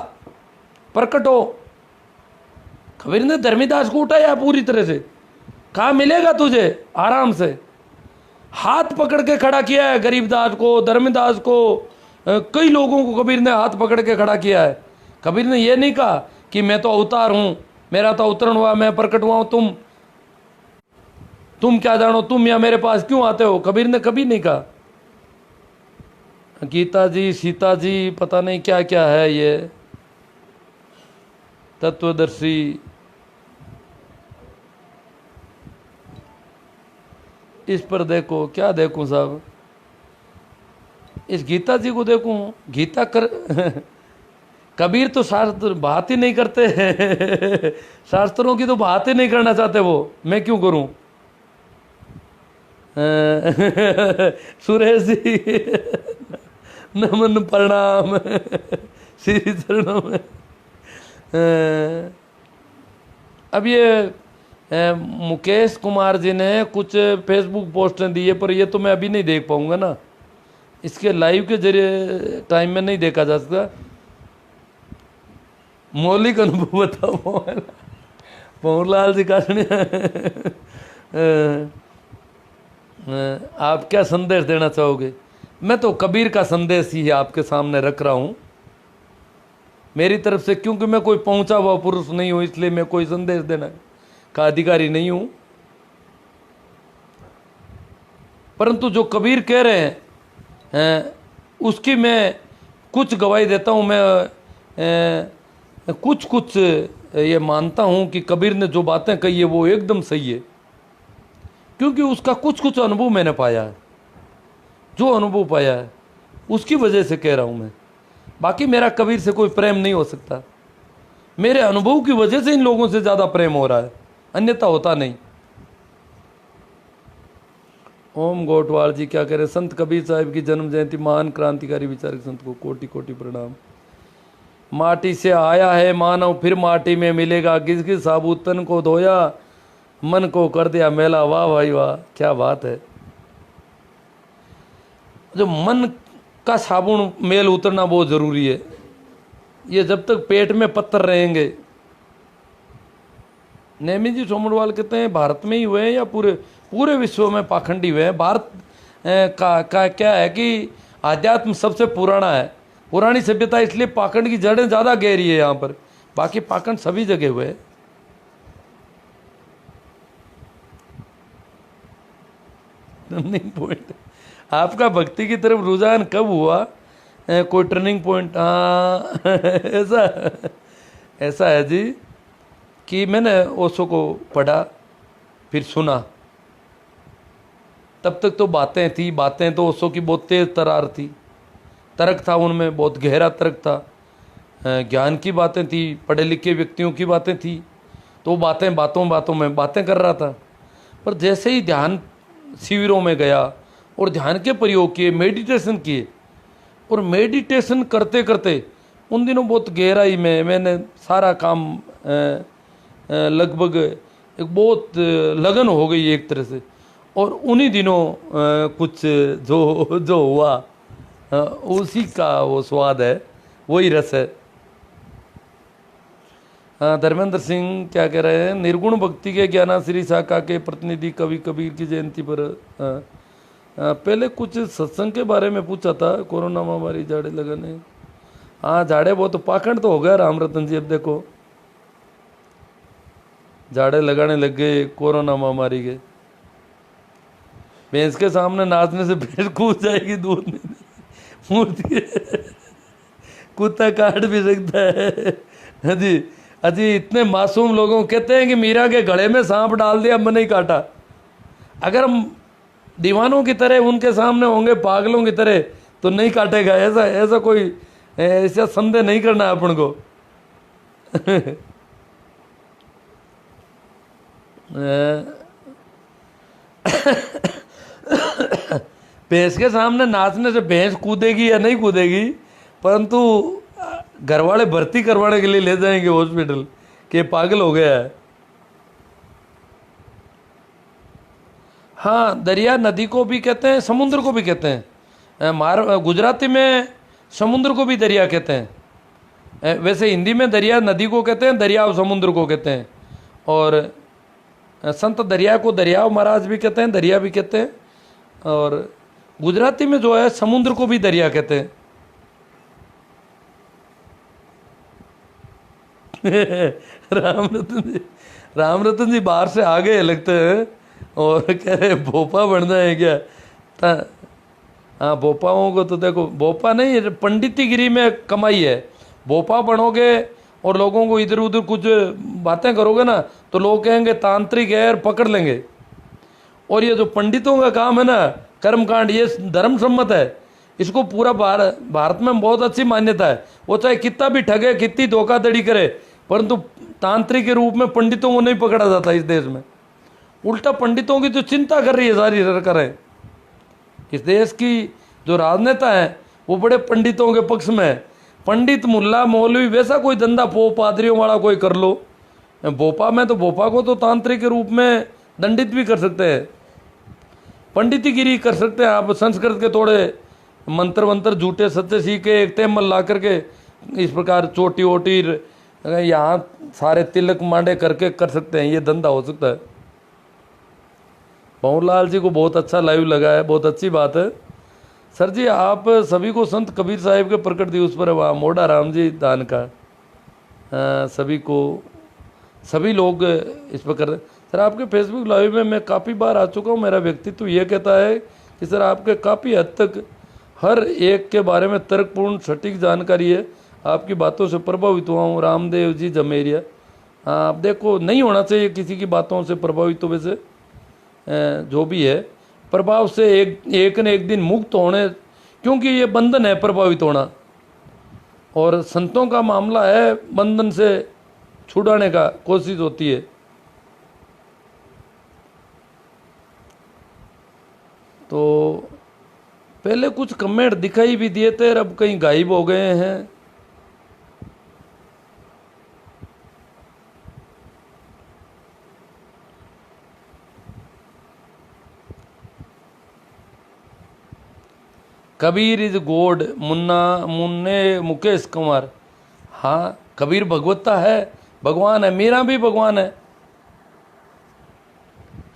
प्रकट हो। कबीर ने धर्मीदास को उठाया पूरी तरह से, कहा मिलेगा तुझे आराम से। हाथ पकड़ के खड़ा किया है गरीबदास को, धर्मदास को, कई लोगों को कबीर ने हाथ पकड़ के खड़ा किया है। कबीर ने यह नहीं कहा कि मैं तो अवतार हूं, मेरा तो अवतरण हुआ, मैं प्रकट हुआ हूं, तुम क्या जानो, तुम या मेरे पास क्यों आते हो। कबीर ने कभी नहीं कहा। गीता जी, सीता जी, पता नहीं क्या क्या है ये तत्वदर्शी। इस पर देखो, क्या देखूं साहब, इस गीता जी को देखूं। गीता कर कबीर तो शास्त्र बात ही नहीं करते शास्त्रों की तो बात ही नहीं करना चाहते वो, मैं क्यों करूं। सुरेश जी नमन प्रणाम श्री चरणों में। अब ये मुकेश कुमार जी ने कुछ फेसबुक पोस्टें दी है, पर ये तो मैं अभी नहीं देख पाऊंगा ना, इसके लाइव के जरिए टाइम में नहीं देखा जा सकता। मौलिक अनुभव बताओ पवनलाल जी का। आप क्या संदेश देना चाहोगे। मैं तो कबीर का संदेश ही आपके सामने रख रहा हूं मेरी तरफ से, क्योंकि मैं कोई पहुंचा हुआ पुरुष नहीं हूं, इसलिए मैं कोई संदेश देना का अधिकारी नहीं हूं। परंतु जो कबीर कह रहे हैं उसकी मैं कुछ गवाही देता हूं। मैं कुछ ये मानता हूं कि कबीर ने जो बातें कही है वो एकदम सही है, क्योंकि उसका कुछ अनुभव मैंने पाया है। जो अनुभव पाया है उसकी वजह से कह रहा हूं मैं। बाकी मेरा कबीर से कोई प्रेम नहीं हो सकता, मेरे अनुभव की वजह से इन लोगों से ज़्यादा प्रेम हो रहा है, अन्यथा होता नहीं। ओम गोटवाल जी क्या कह रहे हैं, संत कबीर साहिब की जन्म जयंती, महान क्रांतिकारी विचारक संत को कोटि कोटि प्रणाम। माटी से आया है मानव फिर माटी में मिलेगा, घिस घिस साबुत तन को धोया मन को कर दिया मैला। वाह भाई वाह, क्या बात है। जो मन का साबुन मेल उतरना बहुत ज़रूरी है। ये जब तक पेट में पत्थर रहेंगे। नेमी जी सोमड़वाल कहते हैं भारत में ही हुए हैं या पूरे विश्व में पाखंडी हुए हैं। भारत का क्या है कि आध्यात्म सबसे पुराना है, पुरानी सभ्यता, इसलिए पाखंड की जड़ें ज़्यादा गहरी है यहाँ पर। बाकी पाखंड सभी जगह हुए हैं। टर्निंग पॉइंट आपका भक्ति की तरफ रुझान कब हुआ, कोई टर्निंग पॉइंट। हाँ ऐसा है जी कि मैंने ओशो को पढ़ा, फिर सुना। तब तक तो बातें थी, बातें तो ओशो की बहुत तेज तरार थी, तर्क था उनमें, बहुत गहरा तर्क था, ज्ञान की बातें थी, पढ़े लिखे व्यक्तियों की बातें थी। तो बातें बातों में बातें कर रहा था। पर जैसे ही ध्यान शिविरों में गया और ध्यान के प्रयोग किए, मेडिटेशन किए। और मेडिटेशन करते करते उन दिनों बहुत गहराई में मैंने सारा काम लगभग एक बहुत लगन हो गई एक तरह से। और उन्हीं दिनों कुछ जो जो हुआ उसी का वो स्वाद है, वही रस है। धर्मेंद्र सिंह क्या कह रहे हैं, निर्गुण भक्ति के ज्ञानाश्री शाखा के प्रतिनिधि कवि कबीर की जयंती पर पहले कुछ सत्संग के बारे में पूछा था। कोरोना महामारी झाड़े लगाने, हाँ झाड़े बहुत पाखंड तो हो गया राम रतन जी। अब देखो झाड़े लगाने लग गए कोरोना महामारी के। भैंस के सामने नाचने से भैंस कूद जाएगी, दूध नहीं मूर्ति कुत्ता काट भी सकता है। अजी अजी इतने मासूम लोगों कहते हैं कि मीरा के गले में सांप डाल दिया, मन नहीं काटा। अगर हम दीवानों की तरह उनके सामने होंगे, पागलों की तरह, तो नहीं काटेगा। ऐसा ऐसा कोई ऐसा संदेह नहीं करना है अपन को। भैंस के सामने नाचने से भैंस कूदेगी या नहीं कूदेगी, परंतु घर वाले भर्ती करवाने के लिए ले जाएंगे हॉस्पिटल कि पागल हो गया है। हाँ, दरिया नदी को भी कहते हैं, समुद्र को भी कहते हैं। गुजराती में समुद्र को भी दरिया कहते हैं। वैसे हिंदी में दरिया नदी को कहते हैं, दरियाव समुद्र को कहते हैं। और संत दरिया को दरियाव महाराज भी कहते हैं, दरिया भी कहते हैं। और गुजराती में जो है समुद्र को भी दरिया कहते हैं। राम रतन जी बाहर से आ गए लगते हैं और कह रहे भोपा बनना है क्या। हाँ, भोपाओं को तो देखो, भोपा नहीं, पंडितीगिरी में कमाई है। भोपा बनोगे और लोगों को इधर उधर कुछ बातें करोगे ना, तो लोग कहेंगे तांत्रिक है और पकड़ लेंगे। और ये जो पंडितों का काम है ना, कर्मकांड, ये धर्म सम्मत है। इसको पूरा भारत में बहुत अच्छी मान्यता है। वो चाहे कितना भी ठगे, कितनी धोखाधड़ी करे, परंतु तांत्रिक के रूप में पंडितों को नहीं पकड़ा जाता इस देश में। उल्टा पंडितों की जो चिंता कर रही है सारी सरकार है, इस देश की जो राजनेता है वो बड़े पंडितों के पक्ष में है। पंडित, मुल्ला, मौलवी, वैसा कोई धंधा पोप पादरियों वाला कोई कर लो। भोपा में तो भोपा को तो तांत्रिक के रूप में दंडित भी कर सकते हैं, पंडितीगिरी कर सकते हैं आप। संस्कृत के थोड़े मंत्र वंत्र झूठे सच्चे सीखे एक तेमल ला करके इस प्रकार चोटी वोटी यहाँ सारे तिलक मांडे करके कर सकते हैं, ये धंधा हो सकता है। पवनलाल जी को बहुत अच्छा लाइव लगा है, बहुत अच्छी बात है। सर जी आप सभी को संत कबीर साहिब के प्रकट दिवस पर वहाँ मोड़ा राम जी दान का सभी को सभी लोग इस पर कर रहे। सर आपके फेसबुक लाइव में मैं काफ़ी बार आ चुका हूँ। मेरा व्यक्तित्व ये कहता है कि सर आपके काफ़ी हद तक हर एक के बारे में तर्कपूर्ण सटीक जानकारी है। आपकी बातों से प्रभावित हुआ हूँ। रामदेव जी जमेरिया, आप देखो नहीं होना चाहिए किसी की बातों से प्रभावित। तो वैसे जो भी है प्रभाव से एक न एक दिन मुक्त होने, क्योंकि ये बंधन है प्रभावित होना, और संतों का मामला है बंधन से छुड़ाने का कोशिश होती है। तो पहले कुछ कमेंट दिखाई भी दिए थे, अब कहीं गायब हो गए हैं। कबीर इज गॉड, मुन्ने मुकेश कुमार। हाँ, कबीर भगवत्ता है, भगवान है। मीरा भी भगवान है,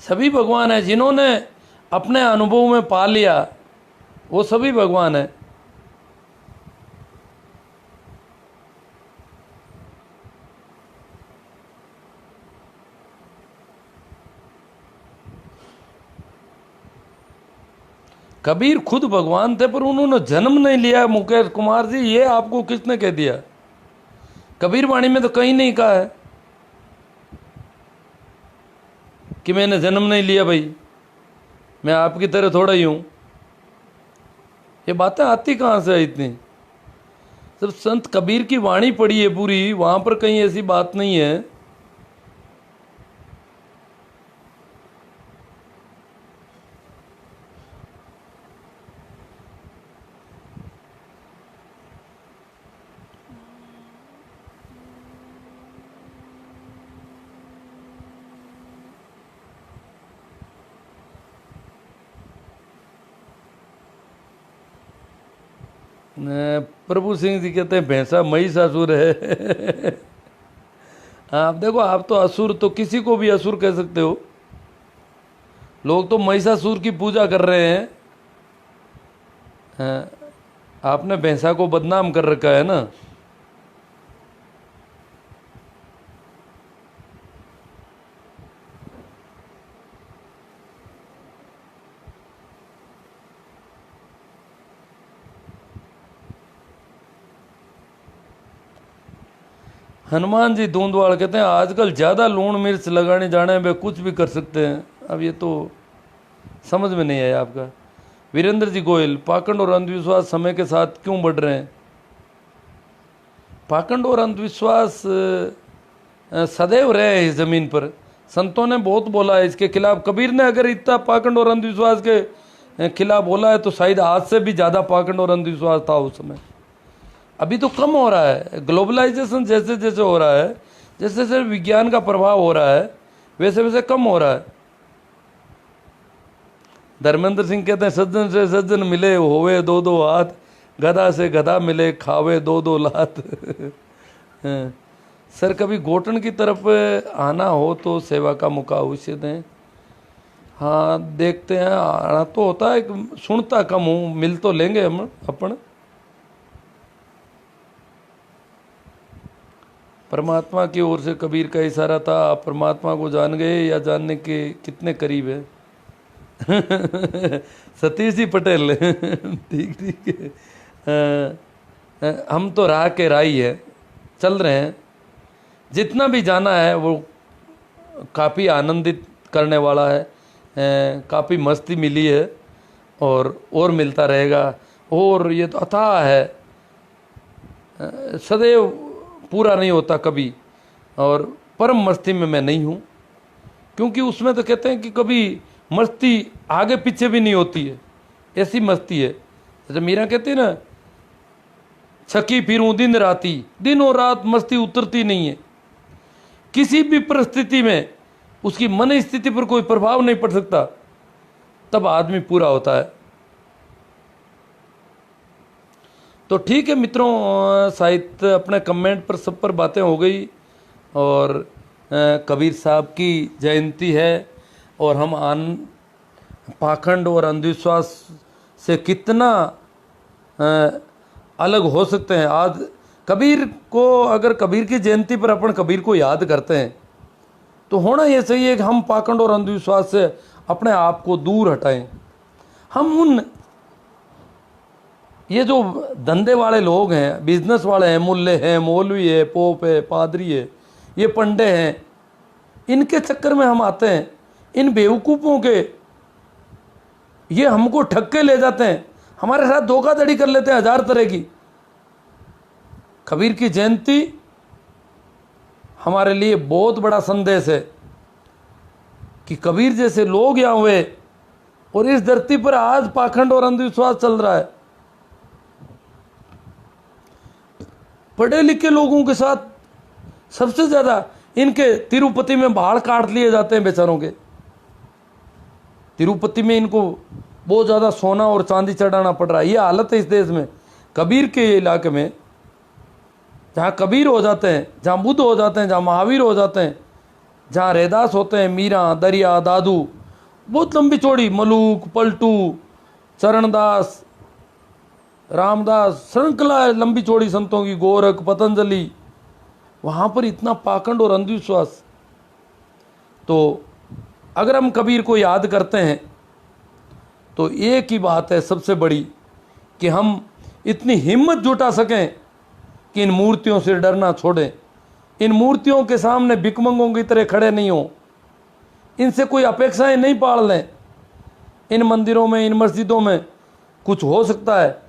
सभी भगवान है। जिन्होंने अपने अनुभव में पा लिया वो सभी भगवान है। कबीर खुद भगवान थे, पर उन्होंने जन्म नहीं लिया। मुकेश कुमार जी, ये आपको किसने कह दिया? कबीर वाणी में तो कहीं नहीं कहा है कि मैंने जन्म नहीं लिया। भाई मैं आपकी तरह थोड़ा ही हूं। ये बातें आती कहाँ से है इतनी? जब संत कबीर की वाणी पढ़ी है पूरी, वहां पर कहीं ऐसी बात नहीं है। प्रभु सिंह जी कहते हैं भैंसा महिषासुर है। आप देखो, आप तो असुर, तो किसी को भी असुर कह सकते हो। लोग तो महिषासुर की पूजा कर रहे हैं। आपने भैंसा को बदनाम कर रखा है ना। हनुमान जी दूंदवाड़ कहते हैं आजकल ज़्यादा लूण मिर्च लगाने जाने में कुछ भी कर सकते हैं। अब ये तो समझ में नहीं आया आपका। वीरेंद्र जी गोयल, पाखंड और अंधविश्वास समय के साथ क्यों बढ़ रहे हैं? पाखंड और अंधविश्वास सदैव रहे हैं इस ज़मीन पर। संतों ने बहुत बोला है इसके खिलाफ। कबीर ने अगर इतना पाखंड और अंधविश्वास के खिलाफ बोला है तो शायद आज से भी ज़्यादा पाखंड और अंधविश्वास था उस समय। अभी तो कम हो रहा है। ग्लोबलाइजेशन जैसे जैसे हो रहा है, जैसे जैसे विज्ञान का प्रभाव हो रहा है, वैसे वैसे कम हो रहा है। धर्मेंद्र सिंह कहते हैं सज्जन से सज्जन मिले होवे दो दो हाथ, गधा से गधा मिले खावे दो दो लात। सर कभी घोटन की तरफ आना हो तो सेवा का मौका अवश्य दें। हाँ देखते हैं, आना तो होता है, सुनता कम हूँ, मिल तो लेंगे हम अपन। परमात्मा की ओर से कबीर का इशारा था। आप परमात्मा को जान गए या जानने के कितने करीब है? सतीश जी पटेल, ठीक ठीक है। हम तो राह के राही है, चल रहे हैं। जितना भी जाना है वो काफ़ी आनंदित करने वाला है, काफ़ी मस्ती मिली है और मिलता रहेगा। और ये तो अथाह है, सदैव पूरा नहीं होता कभी। और परम मस्ती में मैं नहीं हूँ, क्योंकि उसमें तो कहते हैं कि कभी मस्ती आगे पीछे भी नहीं होती है, ऐसी मस्ती है। जैसे मीरा कहती है ना, छकी फिरूं दिन राती, दिन और रात मस्ती उतरती नहीं है। किसी भी परिस्थिति में उसकी मन स्थिति पर कोई प्रभाव नहीं पड़ सकता, तब आदमी पूरा होता है। तो ठीक है मित्रों, शायद अपने कमेंट पर सब पर बातें हो गई। और कबीर साहब की जयंती है और हम पाखंड और अंधविश्वास से कितना अलग हो सकते हैं। आज कबीर को, अगर कबीर की जयंती पर अपन कबीर को याद करते हैं तो होना ये चाहिए कि हम पाखंड और अंधविश्वास से अपने आप को दूर हटाएं। हम उन ये जो धंधे वाले लोग हैं, बिजनेस वाले हैं, मुल्ले हैं, मौलवी है, पोप है, पादरी है, ये पंडे हैं, इनके चक्कर में हम आते हैं। इन बेवकूफ़ों के ये हमको ठग के ले जाते हैं, हमारे साथ धोखाधड़ी कर लेते हैं हजार तरह की। कबीर की जयंती हमारे लिए बहुत बड़ा संदेश है कि कबीर जैसे लोग यहाँ हुए और इस धरती पर आज पाखंड और अंधविश्वास चल रहा है। पढ़े लिखे लोगों के साथ सबसे ज़्यादा इनके तिरुपति में बाल काट लिए जाते हैं बेचारों के। तिरुपति में इनको बहुत ज़्यादा सोना और चांदी चढ़ाना पड़ रहा है। ये हालत है इस देश में। कबीर के इलाके में जहाँ कबीर हो जाते हैं, जहाँ बुद्ध हो जाते हैं, जहाँ महावीर हो जाते हैं, जहाँ रैदास होते हैं, मीरा, दरिया, दादू, बहुत लंबी चौड़ी, मलूक, पलटू, चरणदास, रामदास, श्रृंखला लंबी चौड़ी संतों की, गोरख, पतंजलि, वहाँ पर इतना पाखंड और अंधविश्वास। तो अगर हम कबीर को याद करते हैं तो एक ही बात है सबसे बड़ी, कि हम इतनी हिम्मत जुटा सकें कि इन मूर्तियों से डरना छोड़ें। इन मूर्तियों के सामने भिकमंगों की तरह खड़े नहीं हों, इनसे कोई अपेक्षाएं नहीं पाल लें। इन मंदिरों में, इन मस्जिदों में कुछ हो सकता है,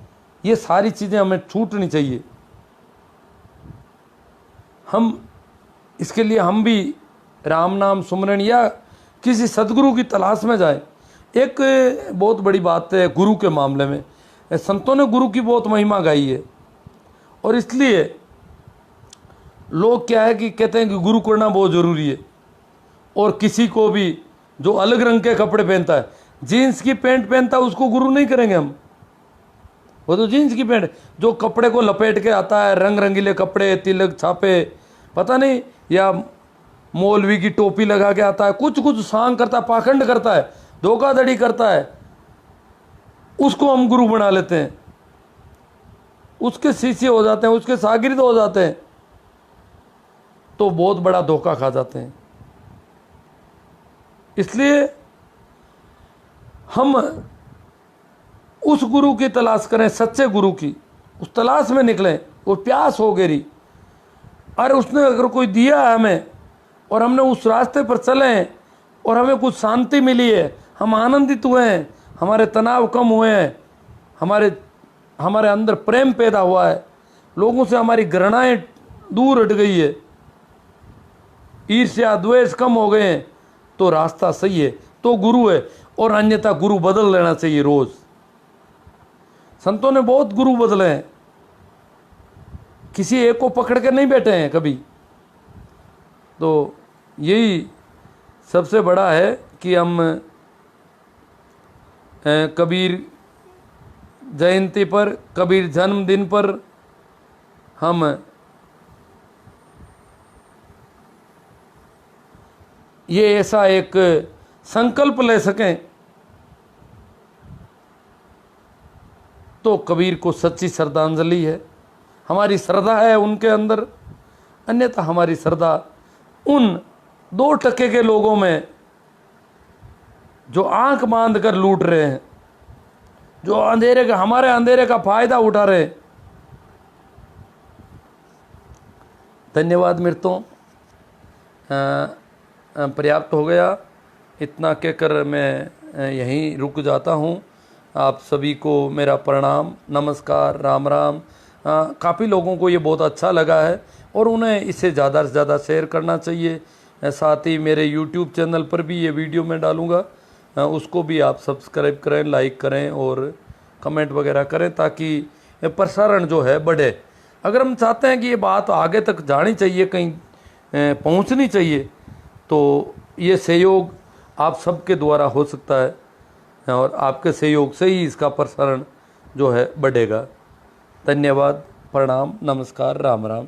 ये सारी चीज़ें हमें छूटनी चाहिए। हम इसके लिए हम भी राम नाम सुमरण या किसी सदगुरु की तलाश में जाएं। एक बहुत बड़ी बात है गुरु के मामले में, संतों ने गुरु की बहुत महिमा गाई है। और इसलिए लोग क्या है कि कहते हैं कि गुरु करना बहुत ज़रूरी है। और किसी को भी जो अलग रंग के कपड़े पहनता है, जीन्स की पैंट पहनता है, उसको गुरु नहीं करेंगे हम। वो तो जीन्स की पैंट, जो कपड़े को लपेट के आता है, रंग रंगीले कपड़े, तिलक छापे, पता नहीं, या मौलवी की टोपी लगा के आता है, कुछ कुछ सांग करता है, पाखंड करता है, धोखाधड़ी करता है, उसको हम गुरु बना लेते हैं, उसके शिष्य हो जाते हैं, उसके शागिर्द हो जाते हैं, तो बहुत बड़ा धोखा खा जाते हैं। इसलिए हम उस गुरु की तलाश करें, सच्चे गुरु की, उस तलाश में निकलें। वो प्यास हो गई, अरे उसने अगर कोई दिया है हमें और हमने उस रास्ते पर चले और हमें कुछ शांति मिली है, हम आनंदित हुए हैं, हमारे तनाव कम हुए हैं, हमारे अंदर प्रेम पैदा हुआ है, लोगों से हमारी घृणाएं दूर हट गई है, ईर्ष्या द्वेष कम हो गए हैं, तो रास्ता सही है, तो गुरु है। और अन्यथा गुरु बदल लेना चाहिए रोज। संतों ने बहुत गुरु बदले हैं, किसी एक को पकड़ के नहीं बैठे हैं कभी। तो यही सबसे बड़ा है कि हम कबीर जयंती पर, कबीर जन्मदिन पर हम ये ऐसा एक संकल्प ले सकें, तो कबीर को सच्ची श्रद्धांजलि है। हमारी श्रद्धा है उनके अंदर, अन्यथा हमारी श्रद्धा उन 2% के लोगों में जो आंख बांध कर लूट रहे हैं, जो हमारे अंधेरे का फायदा उठा रहे हैं। धन्यवाद मित्रों, पर्याप्त हो गया, इतना कहकर मैं यहीं रुक जाता हूँ। आप सभी को मेरा प्रणाम, नमस्कार, राम राम। काफ़ी लोगों को ये बहुत अच्छा लगा है और उन्हें इसे ज़्यादा से ज़्यादा शेयर करना चाहिए। साथ ही मेरे YouTube चैनल पर भी ये वीडियो मैं डालूँगा, उसको भी आप सब्सक्राइब करें, लाइक करें और कमेंट वगैरह करें, ताकि प्रसारण जो है बढ़े। अगर हम चाहते हैं कि ये बात आगे तक जानी चाहिए, कहीं पहुंचनी चाहिए, तो ये सहयोग आप सबके द्वारा हो सकता है और आपके सहयोग से ही इसका प्रसारण जो है बढ़ेगा। धन्यवाद, प्रणाम, नमस्कार, राम राम।